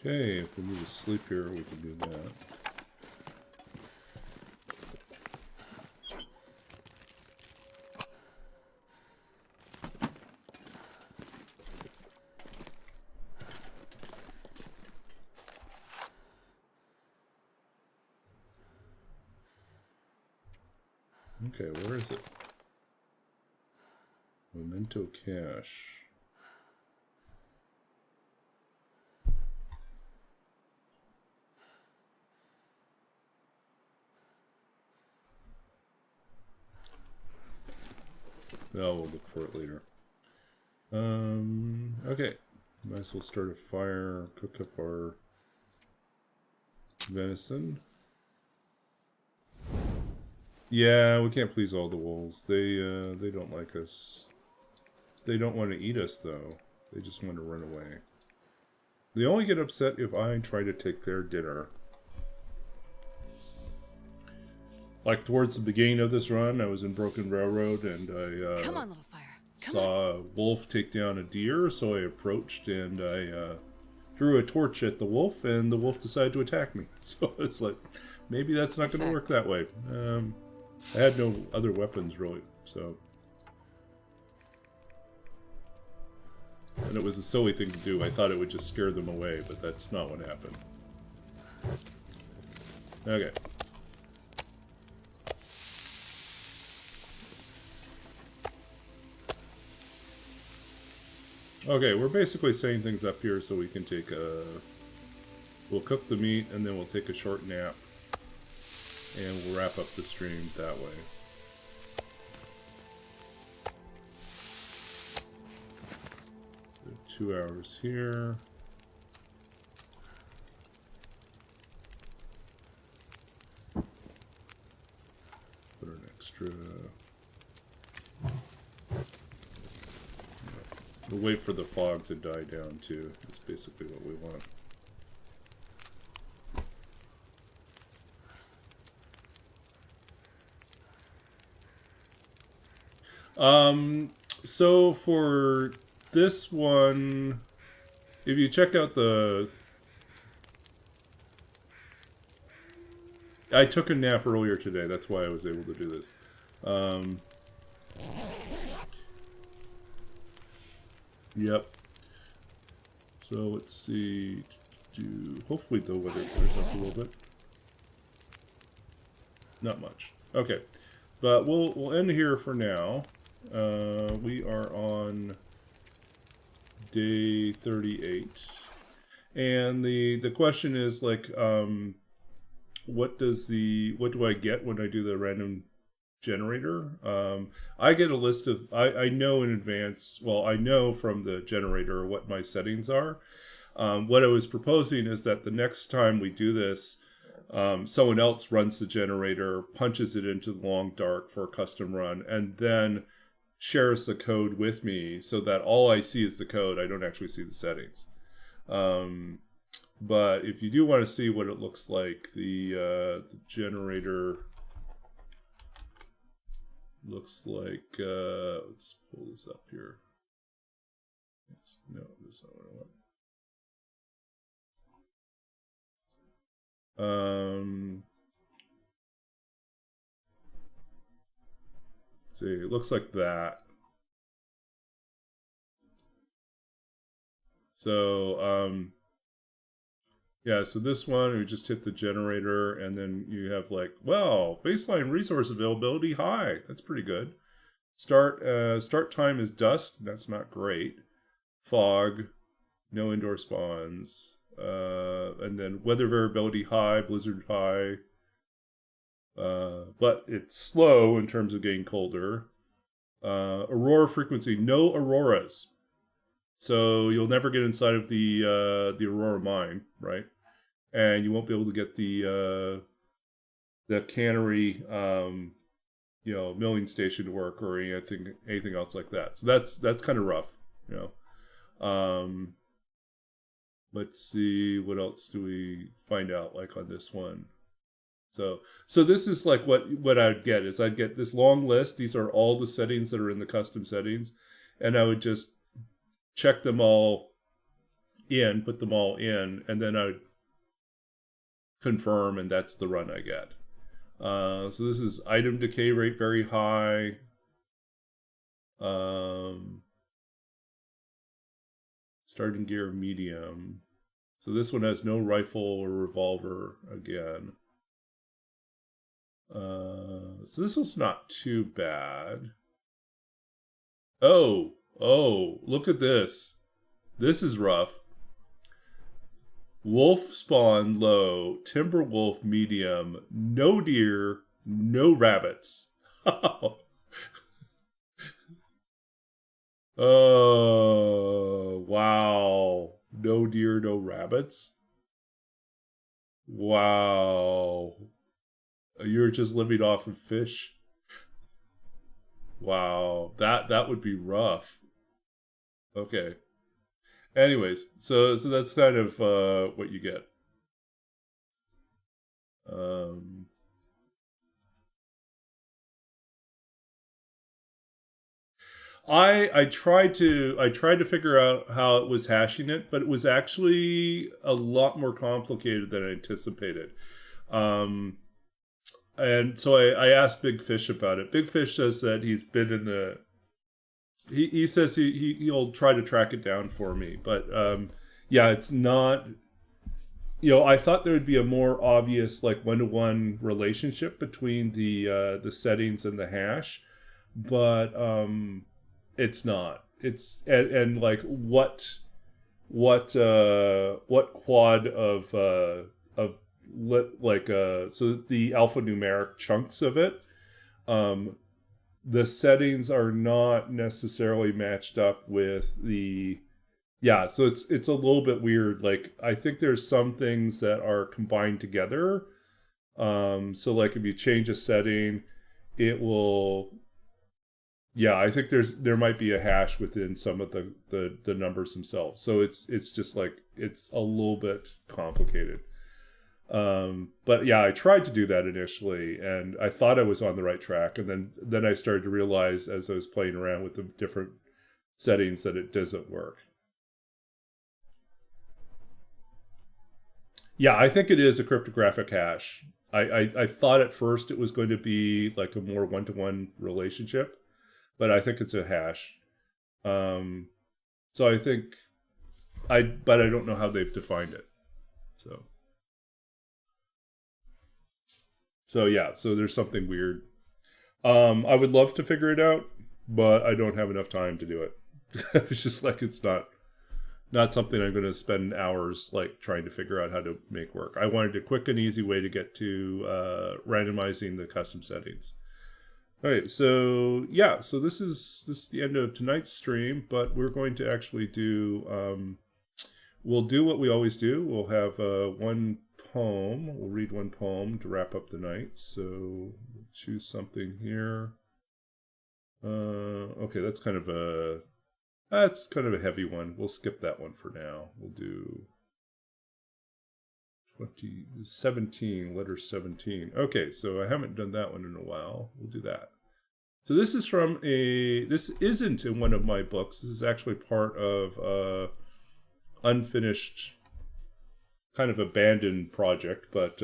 Okay, if we need to sleep here, we can do that. Okay, where is it? Memento cache. No, we'll look for it later. Okay. Might as well start a fire, cook up our venison. Yeah, we can't please all the wolves. They don't like us. They don't want to eat us, though. They just want to run away. They only get upset if I try to take their dinner. Like towards the beginning of this run, I was in Broken Railroad, and I Come on, little fire. Come saw a wolf take down a deer, so I approached and I threw a torch at the wolf, and the wolf decided to attack me. So it's like, maybe that's not going to work that way. I had no other weapons, really, so... And it was a silly thing to do. I thought it would just scare them away, but that's not what happened. Okay. Okay, we're basically setting things up here so we can take a... We'll cook the meat, and then we'll take a short nap. And we'll wrap up the stream that way. So 2 hours here. Put an extra... We'll wait for the fog to die down too. That's basically what we want. So for this one, if you check out the... I took a nap earlier today, that's why I was able to do this. Yep. So let's see. Hopefully the weather clears up a little bit. Not much. Okay. But we'll end here for now. We are on day 38. And the question is like what do I get when I do the random generator? I get a list of I know in advance, well, I know from the generator what my settings are. What I was proposing is that the next time we do this, someone else runs the generator, punches it into the long dark for a custom run, and then shares the code with me so that all I see is the code. I don't actually see the settings. But if you do want to see what it looks like, the generator looks like, let's pull this up here. No, this is not what I want. See, it looks like that. So, yeah, so this one, we just hit the generator, and then you have like, well, baseline resource availability high. That's pretty good. Start time is dusk. That's not great. Fog, no indoor spawns. And then weather variability high, blizzard high. But it's slow in terms of getting colder. Aurora frequency, no auroras. So you'll never get inside of the Aurora mine, right? And you won't be able to get the cannery, milling station to work or anything else like that. So that's kind of rough, Let's see, what else do we find out like on this one? So this is like what I'd get is I'd get this long list. These are all the settings that are in the custom settings, and I would just check them all in, put them all in, and then I would confirm, and that's the run I get. So this is item decay rate very high. Starting gear medium. So this one has no rifle or revolver again. So this was not too bad. Oh, look at this. This is rough. Wolf spawn low, timber wolf medium, no deer, no rabbits. Oh, wow. No deer, no rabbits. Wow. You're just living off of fish. Wow, that would be rough. Okay. Anyways, so that's kind of what you get. I tried to figure out how it was hashing it, but it was actually a lot more complicated than I anticipated. And so I asked Big Fish about it. Big Fish says that he's been in the... He says he'll try to track it down for me. But, yeah, it's not... I thought there would be a more obvious, like, one-to-one relationship between the settings and the hash. But, it's not. It's... And like, what quad of so the alphanumeric chunks of it, the settings are not necessarily matched up with the, so it's a little bit weird. Like, I think there's some things that are combined together. So like if you change a setting, it will, I think there might be a hash within some of the numbers themselves. So it's just like, it's a little bit complicated. But yeah, I tried to do that initially, and I thought I was on the right track, and then I started to realize as I was playing around with the different settings that it doesn't work. Yeah, I think it is a cryptographic hash. I thought at first it was going to be like a more one-to-one relationship, but I think it's a hash. So I think but I don't know how they've defined it. So yeah, so there's something weird. I would love to figure it out, but I don't have enough time to do it. It's just like, it's not something I'm going to spend hours like trying to figure out how to make work. I wanted a quick and easy way to get to randomizing the custom settings. All right, so yeah, so this is the end of tonight's stream, but we're going to actually do we'll do what we always do. We'll have one poem. We'll read one poem to wrap up the night. So choose something here. Okay, that's kind of a heavy one. We'll skip that one for now. We'll do 17, letter 17. Okay, so I haven't done that one in a while. We'll do that. So this is from this isn't in one of my books. This is actually part of unfinished, kind of abandoned project, but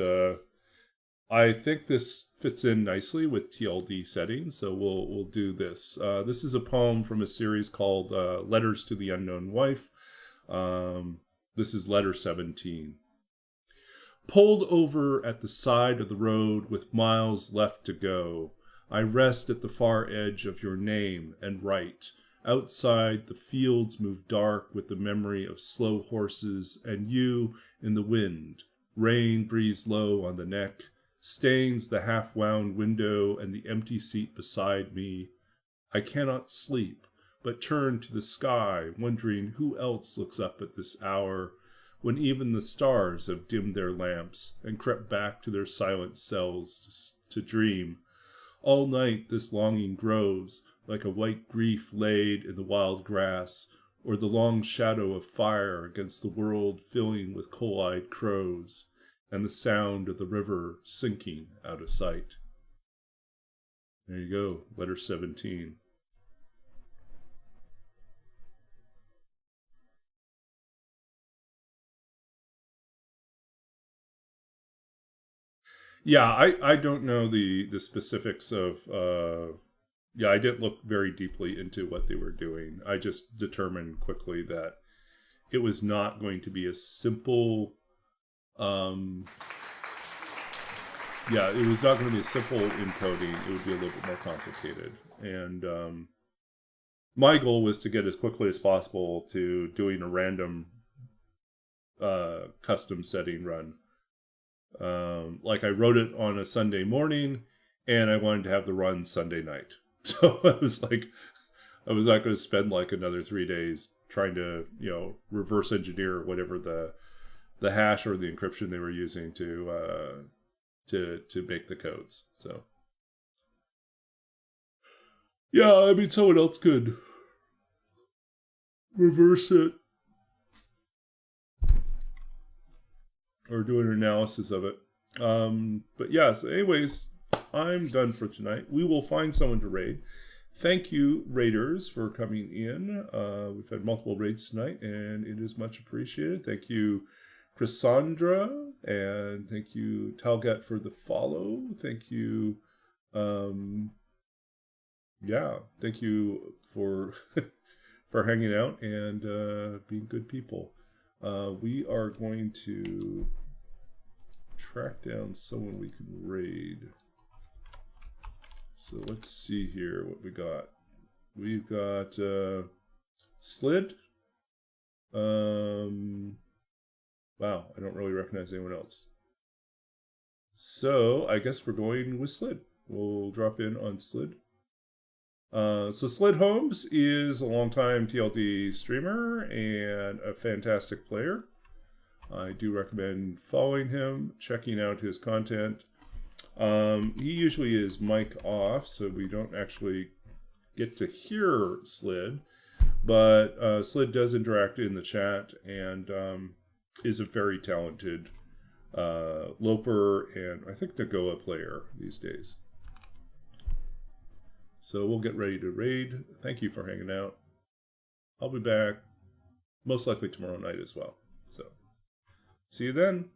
I think this fits in nicely with TLD settings, so we'll do this. This is a poem from a series called Letters to the Unknown Wife. This is letter 17. Pulled over at the side of the road with miles left to go, I rest at the far edge of your name and write. Outside, the fields move dark with the memory of slow horses and you in the wind. Rain breathes low on the neck, stains the half-wound window and the empty seat beside me. I cannot sleep, but turn to the sky, wondering who else looks up at this hour, when even the stars have dimmed their lamps and crept back to their silent cells to dream. All night this longing grows, like a white grief laid in the wild grass, or the long shadow of fire against the world filling with coal-eyed crows, and the sound of the river sinking out of sight. There you go, letter 17. Yeah, I don't know the specifics of I didn't look very deeply into what they were doing. I just determined quickly that it was not going to be a simple it was not going to be a simple encoding. It would be a little bit more complicated. And my goal was to get as quickly as possible to doing a random custom setting run. Like I wrote it on a Sunday morning and I wanted to have the run Sunday night. So I was like, I was not going to spend like another 3 days trying to, reverse engineer whatever the hash or the encryption they were using to make the codes. So yeah, I mean, someone else could reverse it or do an analysis of it. But yeah, so anyways, I'm done for tonight. We will find someone to raid. Thank you, raiders, for coming in. We've had multiple raids tonight, and it is much appreciated. Thank you, Cassandra, and thank you, Talgat, for the follow. Thank you, thank you for for hanging out and being good people. We are going to track down someone we can raid. So let's see here what we got. We've got Slid. Wow, I don't really recognize anyone else. So I guess we're going with Slid. We'll drop in on Slid. So Slid Holmes is a longtime TLD streamer and a fantastic player. I do recommend following him, checking out his content. He usually is mic off, so we don't actually get to hear Slid, but Slid does interact in the chat and is a very talented Loper and I think Nagoa player these days. So we'll get ready to raid. Thank you for hanging out. I'll be back most likely tomorrow night as well. So see you then.